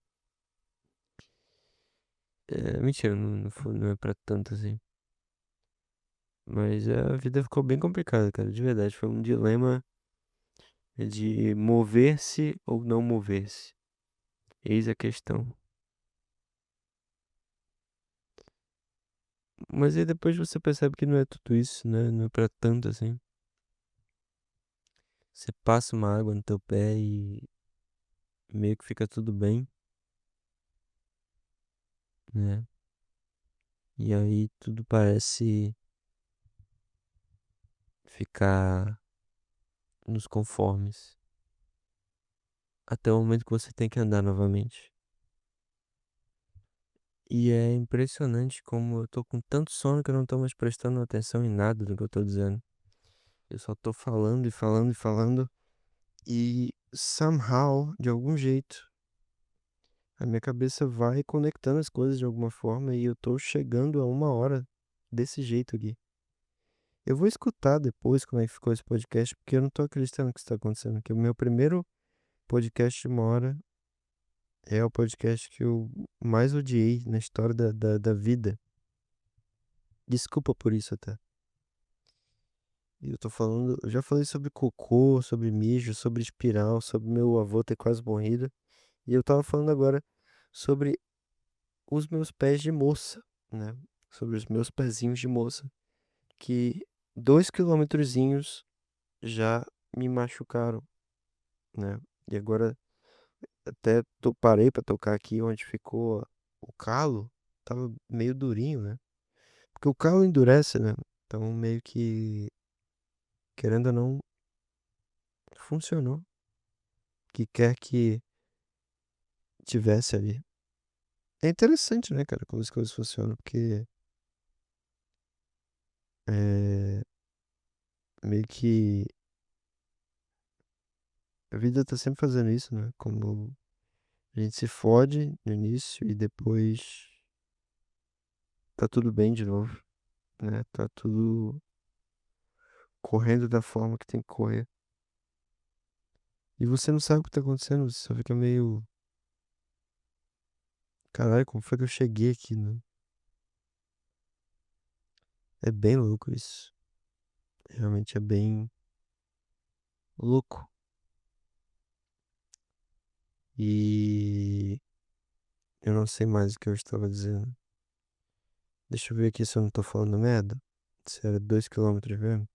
É, mentira, não é pra tanto assim. Mas a vida ficou bem complicada, cara, de verdade. Foi um dilema de mover-se ou não mover-se. Eis a questão. Mas aí depois você percebe que não é tudo isso, né? Não é pra tanto assim. Você passa uma água no teu pé e meio que fica tudo bem, né? E aí tudo parece ficar nos conformes. Até o momento que você tem que andar novamente. E é impressionante como eu tô com tanto sono que eu não tô mais prestando atenção em nada do que eu tô dizendo. Eu só tô falando e falando e falando. E somehow, de algum jeito, a minha cabeça vai conectando as coisas de alguma forma e eu tô chegando a uma hora desse jeito aqui. Eu vou escutar depois como é que ficou esse podcast, porque eu não tô acreditando que isso tá acontecendo. Que o meu primeiro podcast de uma hora é o podcast que eu mais odiei na história da vida. Desculpa por isso até. E eu tô falando, eu já falei sobre cocô, sobre mijo, sobre espiral, sobre meu avô ter quase morrido. E eu tava falando agora sobre os meus pés de moça, né? Sobre os meus pezinhos de moça, que 2 quilômetrozinhos já me machucaram, né? E agora até parei pra tocar aqui onde ficou o calo, tava meio durinho, né? Porque o calo endurece, né? Então meio que, querendo ou não, funcionou. Que quer que tivesse ali. É interessante, né, cara, como as coisas funcionam, porque é meio que a vida tá sempre fazendo isso, né? Como a gente se fode no início e depois tá tudo bem de novo, né? Tá tudo correndo da forma que tem que correr. E você não sabe o que tá acontecendo, você só fica meio. Caralho, como foi que eu cheguei aqui, né? É bem louco isso. Realmente é bem louco. E eu não sei mais o que eu estava dizendo. Deixa eu ver aqui se eu não tô falando merda. Se era 2 km mesmo.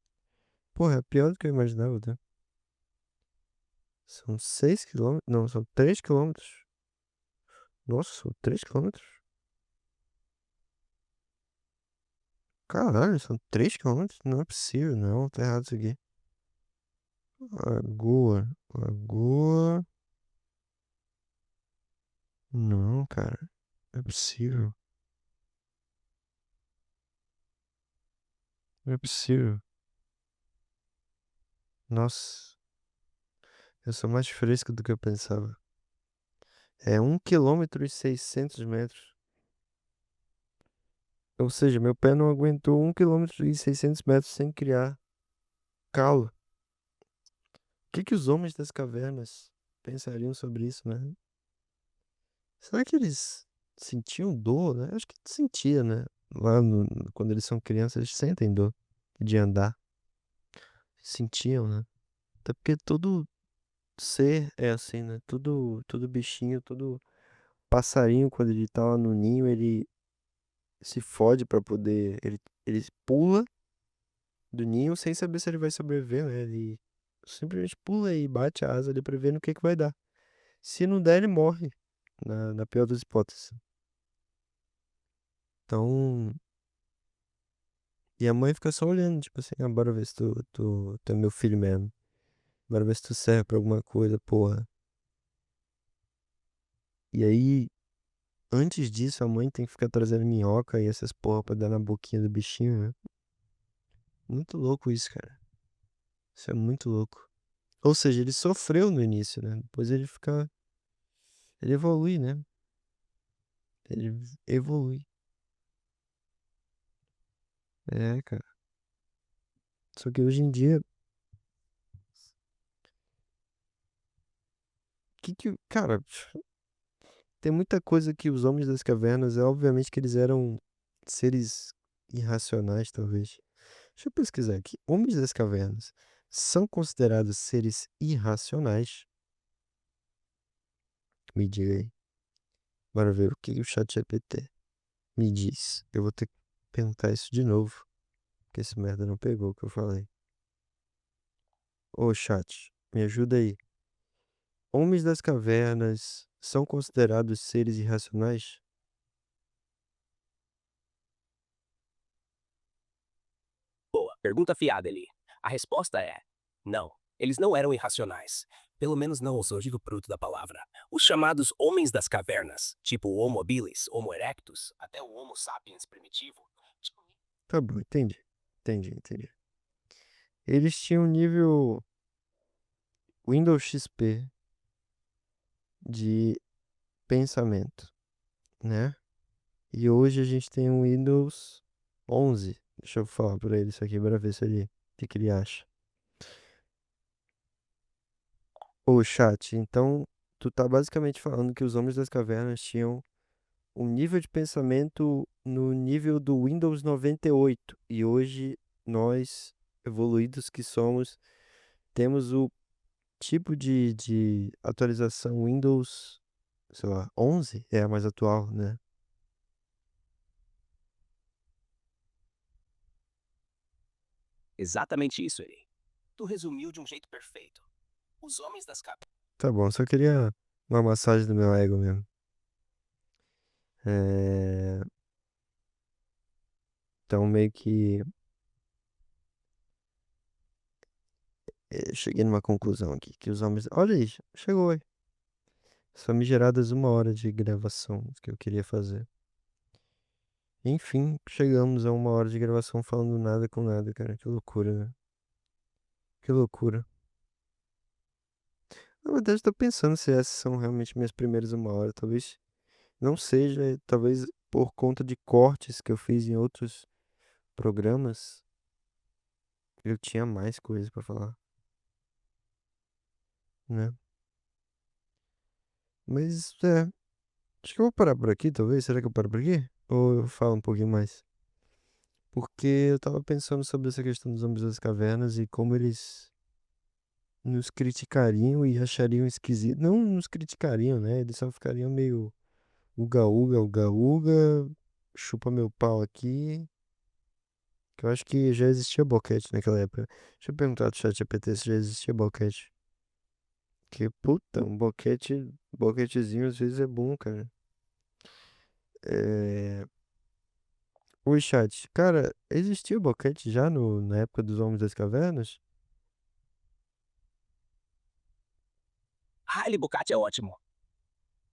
Porra, é pior do que eu imaginava, tá? São 6 km. Não, são 3 km. Nossa, são 3 km. Caralho, são 3 km? Não é possível, não. Tá errado isso aqui. Lagoa. Lagoa. Não, cara. Não é possível. Não é possível. Nossa, eu sou mais fresco do que eu pensava. É 1 km e 600 metros. Ou seja, meu pé não aguentou 1 km e 600 metros sem criar calo. O que os homens das cavernas pensariam sobre isso, né? Será que eles sentiam dor, né? Acho que sentia, né? Quando eles são crianças, eles sentem dor de andar. Sentiam, né? Até porque todo ser é assim, né? Todo bichinho, todo passarinho, quando ele tá lá no ninho, ele se fode pra poder. Ele pula do ninho sem saber se ele vai sobreviver, né? Ele simplesmente pula e bate a asa ali pra ver no que vai dar. Se não der, ele morre, na pior das hipóteses. Então. E a mãe fica só olhando, tipo assim, bora ver se tu é meu filho mesmo. Bora ver se tu serve pra alguma coisa, porra. E aí, antes disso, a mãe tem que ficar trazendo minhoca e essas porra pra dar na boquinha do bichinho, né? Muito louco isso, cara. Isso é muito louco. Ou seja, ele sofreu no início, né? Depois ele fica. Ele evolui, né? Ele evolui. É, cara. Só que hoje em dia, cara, tem muita coisa que os homens das cavernas, é obviamente que eles eram seres irracionais, talvez. Deixa eu pesquisar aqui. Homens das cavernas são considerados seres irracionais? Me diga aí. Bora ver o que o chat GPT me diz. Eu vou ter que perguntar isso de novo, porque esse merda não pegou o que eu falei. Ô, chat, me ajuda aí. Homens das cavernas são considerados seres irracionais? Boa, pergunta fiada, Eli. A resposta é: não. Eles não eram irracionais. Pelo menos não o surgido bruto da palavra. Os chamados homens das cavernas, tipo o Homo habilis, Homo erectus, até o Homo sapiens primitivo. Tá bom, entendi. Entendi, entendi. Eles tinham um nível Windows XP de pensamento, né? E hoje a gente tem um Windows 11. Deixa eu falar pra ele isso aqui pra ver se ele, o que que ele acha. Ô, chat, então tu tá basicamente falando que os homens das cavernas tinham um nível de pensamento no nível do Windows 98. E hoje nós, evoluídos que somos, temos o tipo de atualização Windows, sei lá, 11 é a mais atual, né? Exatamente isso, Eli. Tu resumiu de um jeito perfeito. Os homens das cavernas. Tá bom, só queria uma massagem do meu ego mesmo. É, então meio que cheguei numa conclusão aqui, que os homens. Olha aí, chegou aí. Famigeradas 1 hora de gravação que eu queria fazer. Enfim, chegamos a 1 hora de gravação falando nada com nada, cara. Que loucura, né? Que loucura. Na verdade, eu tô pensando se essas são realmente minhas primeiras 1 hora. Talvez não seja, talvez por conta de cortes que eu fiz em outros programas, eu tinha mais coisas pra falar, né? Mas acho que eu vou parar por aqui, talvez. Será que eu paro por aqui? Ou eu falo um pouquinho mais? Porque eu tava pensando sobre essa questão dos homens das cavernas e como eles nos criticariam e achariam esquisito. Não nos criticariam, né? Eles só ficariam meio uga uga, chupa meu pau aqui. Que eu acho que já existia boquete naquela época. Deixa eu perguntar do ChatGPT se já existia boquete. Que puta, um boquetezinho às vezes é bom, cara. É... Oi, chat. Cara, existia boquete já na época dos Homens das Cavernas? Ah, Libocate é ótimo.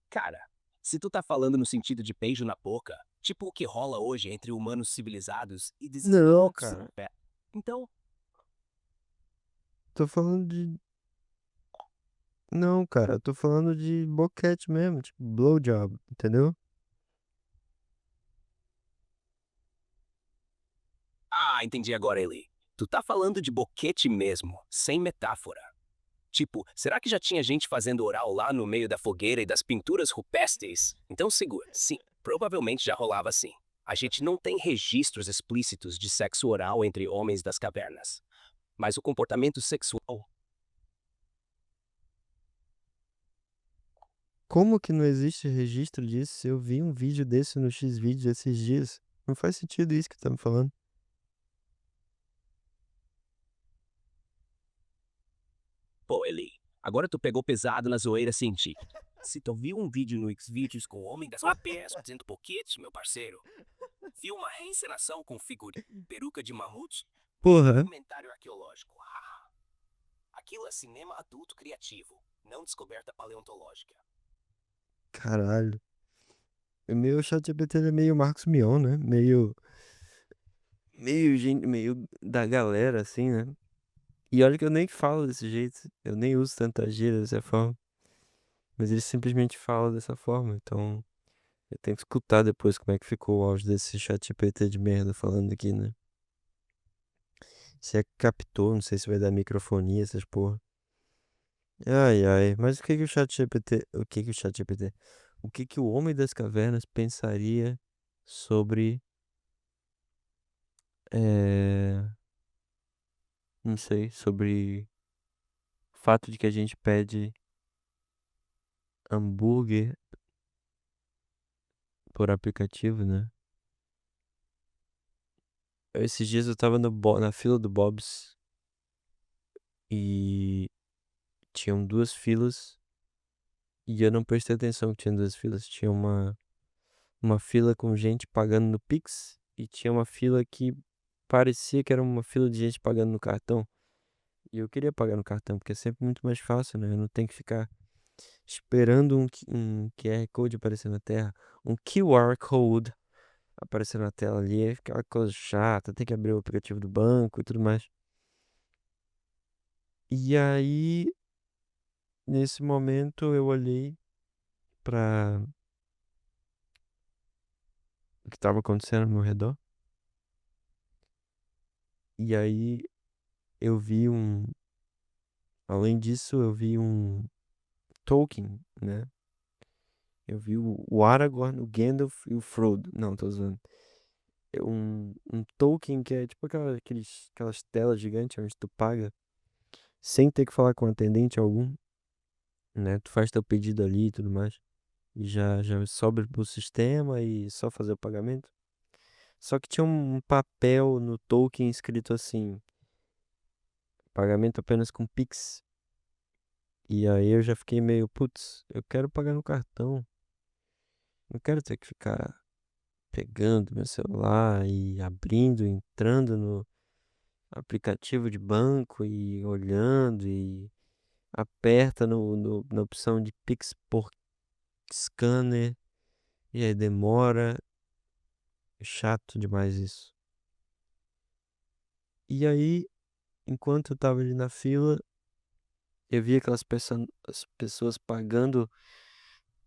Cara, se tu tá falando no sentido de beijo na boca, tipo o que rola hoje entre humanos civilizados e Não, desenvolvimentos. cara. Então, Tô falando de. Não, cara, eu tô falando de boquete mesmo, tipo blowjob, entendeu? entendi agora, Eli. Tu tá falando de boquete mesmo, sem metáfora. Tipo, será que já tinha gente fazendo oral lá no meio da fogueira e das pinturas rupestres? Então segura. Sim, provavelmente já rolava assim. A gente não tem registros explícitos de sexo oral entre homens das cavernas, mas o comportamento sexual. Como que não existe registro disso? Eu vi um vídeo desse no Xvideos esses dias. Não faz sentido isso que tá me falando. Pô, Eli, agora tu pegou pesado na zoeira científica. Se tu viu um vídeo no Xvideos com o homem das cavernas fazendo boquete, meu parceiro, viu uma reencenação com figurino, peruca de mamute, Porra, documentário arqueológico. Aquilo é cinema adulto criativo, não descoberta paleontológica. caralho. O meu ChatGPT ele é meio Marcos Mion, né? Meio gente, meio da galera, assim, né? E olha que eu nem falo desse jeito. Eu nem uso tanta gíria dessa forma. Mas ele simplesmente fala dessa forma. Então, eu tenho que escutar depois como é que ficou o áudio desse ChatGPT de merda falando aqui, né? Se é que captou, não sei se vai dar microfonia, essas porra. Ai, ai. Mas o que que o ChatGPT. O que que o ChatGPT. O que que o Homem das Cavernas pensaria sobre. É. Não sei, sobre o fato de que a gente pede hambúrguer por aplicativo, né? Esses dias eu tava na fila do Bob's e tinham 2 filas e eu não prestei atenção que tinha 2 filas. Tinha uma fila com gente pagando no Pix e tinha uma fila que parecia que era uma fila de gente pagando no cartão. E eu queria pagar no cartão, porque é sempre muito mais fácil, né? Eu não tenho que ficar esperando um QR Code aparecer na terra, um QR Code aparecer na tela ali, é aquela coisa chata, tem que abrir o aplicativo do banco e tudo mais. E aí, nesse momento, eu olhei para o que estava acontecendo ao meu redor. E aí, eu vi um. Além disso, eu vi um Tolkien, né? Eu vi o Aragorn, o Gandalf e o Frodo. Não, tô zoando. É um token que é tipo aquelas telas gigantes onde tu paga sem ter que falar com atendente algum, né? Tu faz teu pedido ali e tudo mais. E já sobe pro sistema e só fazer o pagamento. Só que tinha um papel no token escrito assim: pagamento apenas com Pix. E aí eu já fiquei meio, putz, eu quero pagar no cartão. Não quero ter que ficar pegando meu celular e abrindo, entrando no aplicativo de banco e olhando e aperta na opção de Pix por scanner e aí demora. É chato demais isso. E aí, enquanto eu tava ali na fila, eu vi aquelas as pessoas pagando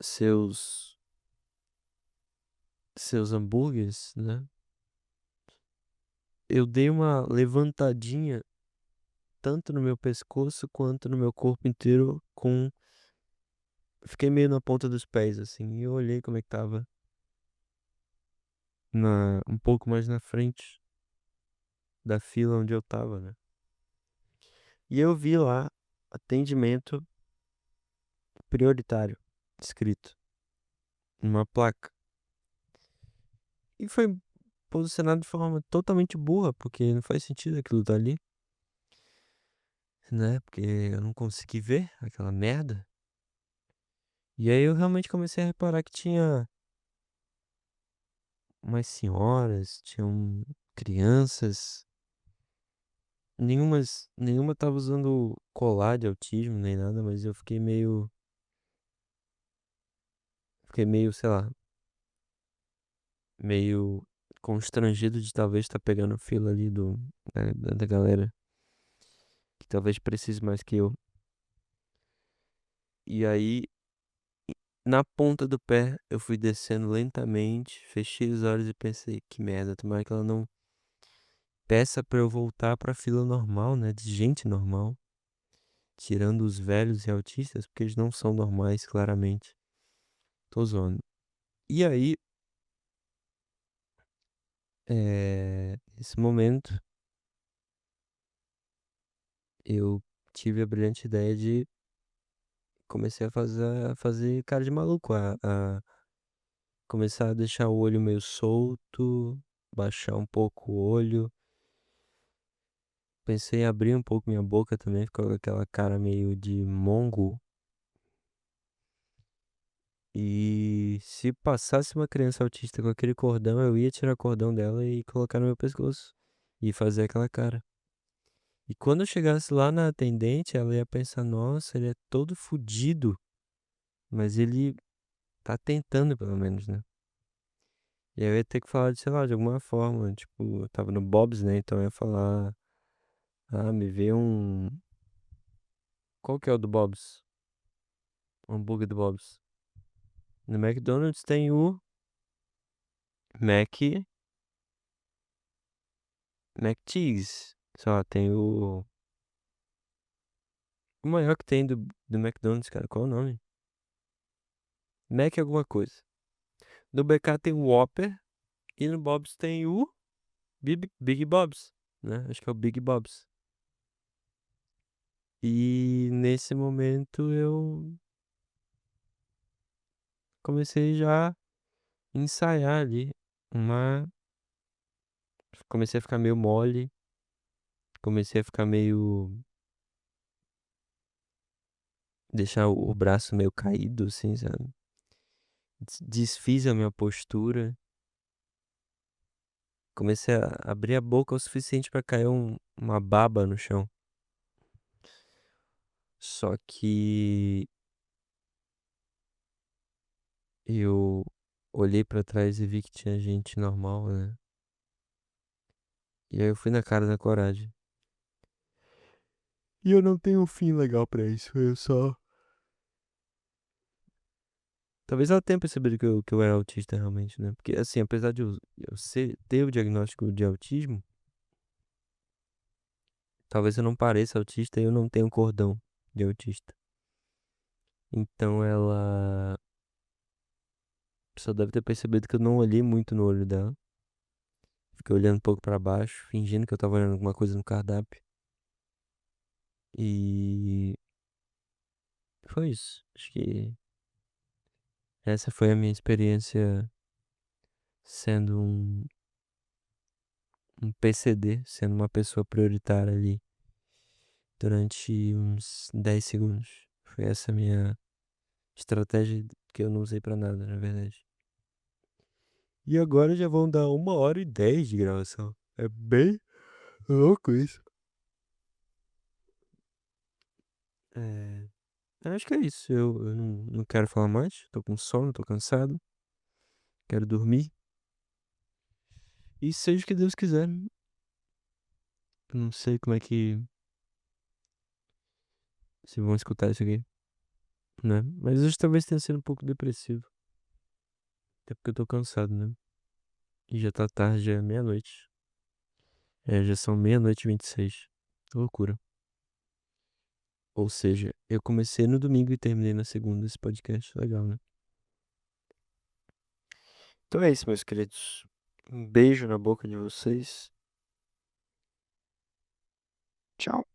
seus seus hambúrgueres, né? Eu dei uma levantadinha tanto no meu pescoço quanto no meu corpo inteiro com fiquei meio na ponta dos pés assim, e eu olhei como é que tava um pouco mais na frente da fila onde eu tava, né? E eu vi lá atendimento prioritário escrito numa placa. E foi posicionado de forma totalmente burra, porque não faz sentido aquilo dali, né? Porque eu não consegui ver aquela merda. E aí eu realmente comecei a reparar que tinha umas senhoras, tinham crianças. Nenhuma tava usando colar de autismo nem nada, mas eu fiquei meio, sei lá, meio constrangido de talvez estar pegando fila ali da galera que talvez precise mais que eu. E aí, na ponta do pé, eu fui descendo lentamente, fechei os olhos e pensei, que merda, tomara que ela não peça pra eu voltar pra fila normal, né, de gente normal, tirando os velhos e autistas, porque eles não são normais, claramente. Tô zoando. E aí, nesse momento, eu tive a brilhante ideia de comecei a fazer cara de maluco, a começar a deixar o olho meio solto, baixar um pouco o olho. Pensei em abrir um pouco minha boca também, ficou com aquela cara meio de mongo. E se passasse uma criança autista com aquele cordão, eu ia tirar o cordão dela e colocar no meu pescoço. E fazer aquela cara. E quando eu chegasse lá na atendente, ela ia pensar, nossa, ele é todo fudido. Mas ele tá tentando, pelo menos, né? E aí eu ia ter que falar de, sei lá, de alguma forma. Tipo, eu tava no Bob's, né? Então eu ia falar, ah, me vê um. Qual que é o do Bob's? O hambúrguer do Bob's. No McDonald's tem o Mac, Mac Cheese. Só tem o maior que tem do McDonald's, cara. Qual é o nome? Mac alguma coisa. No BK tem o Whopper e no Bob's tem o Big Bob's, né? Acho que é o Big Bob's. E nesse momento eu comecei já a ensaiar ali uma. Comecei a ficar meio mole, comecei a ficar meio. Deixar o braço meio caído, assim, sabe? Desfiz a minha postura. Comecei a abrir a boca o suficiente pra cair uma baba no chão. Só que eu olhei pra trás e vi que tinha gente normal, né? E aí eu fui na cara da coragem. E eu não tenho um fim legal pra isso, eu só. Talvez ela tenha percebido que eu era autista realmente, né? Porque, assim, apesar de eu ter o diagnóstico de autismo, talvez eu não pareça autista e eu não tenho cordão de autista. Então ela só deve ter percebido que eu não olhei muito no olho dela. Fiquei olhando um pouco pra baixo, fingindo que eu tava olhando alguma coisa no cardápio. E foi isso. Acho que essa foi a minha experiência sendo um PCD, sendo uma pessoa prioritária ali durante uns 10 segundos. Foi essa a minha estratégia que eu não usei pra nada, na verdade. E agora já vão dar 1h10 de gravação. É bem louco isso. É, eu acho que é isso. Eu não quero falar mais. Tô com sono, tô cansado. Quero dormir. E seja o que Deus quiser. Eu não sei como é que. Se vão escutar isso aqui, né? Mas hoje talvez tenha sido um pouco depressivo. Até porque eu tô cansado, né? E já tá tarde, já é meia-noite. É, já são meia-noite e 26. Loucura. Ou seja, eu comecei no domingo e terminei na segunda esse podcast. Legal, né? Então é isso, meus queridos. Um beijo na boca de vocês. Tchau.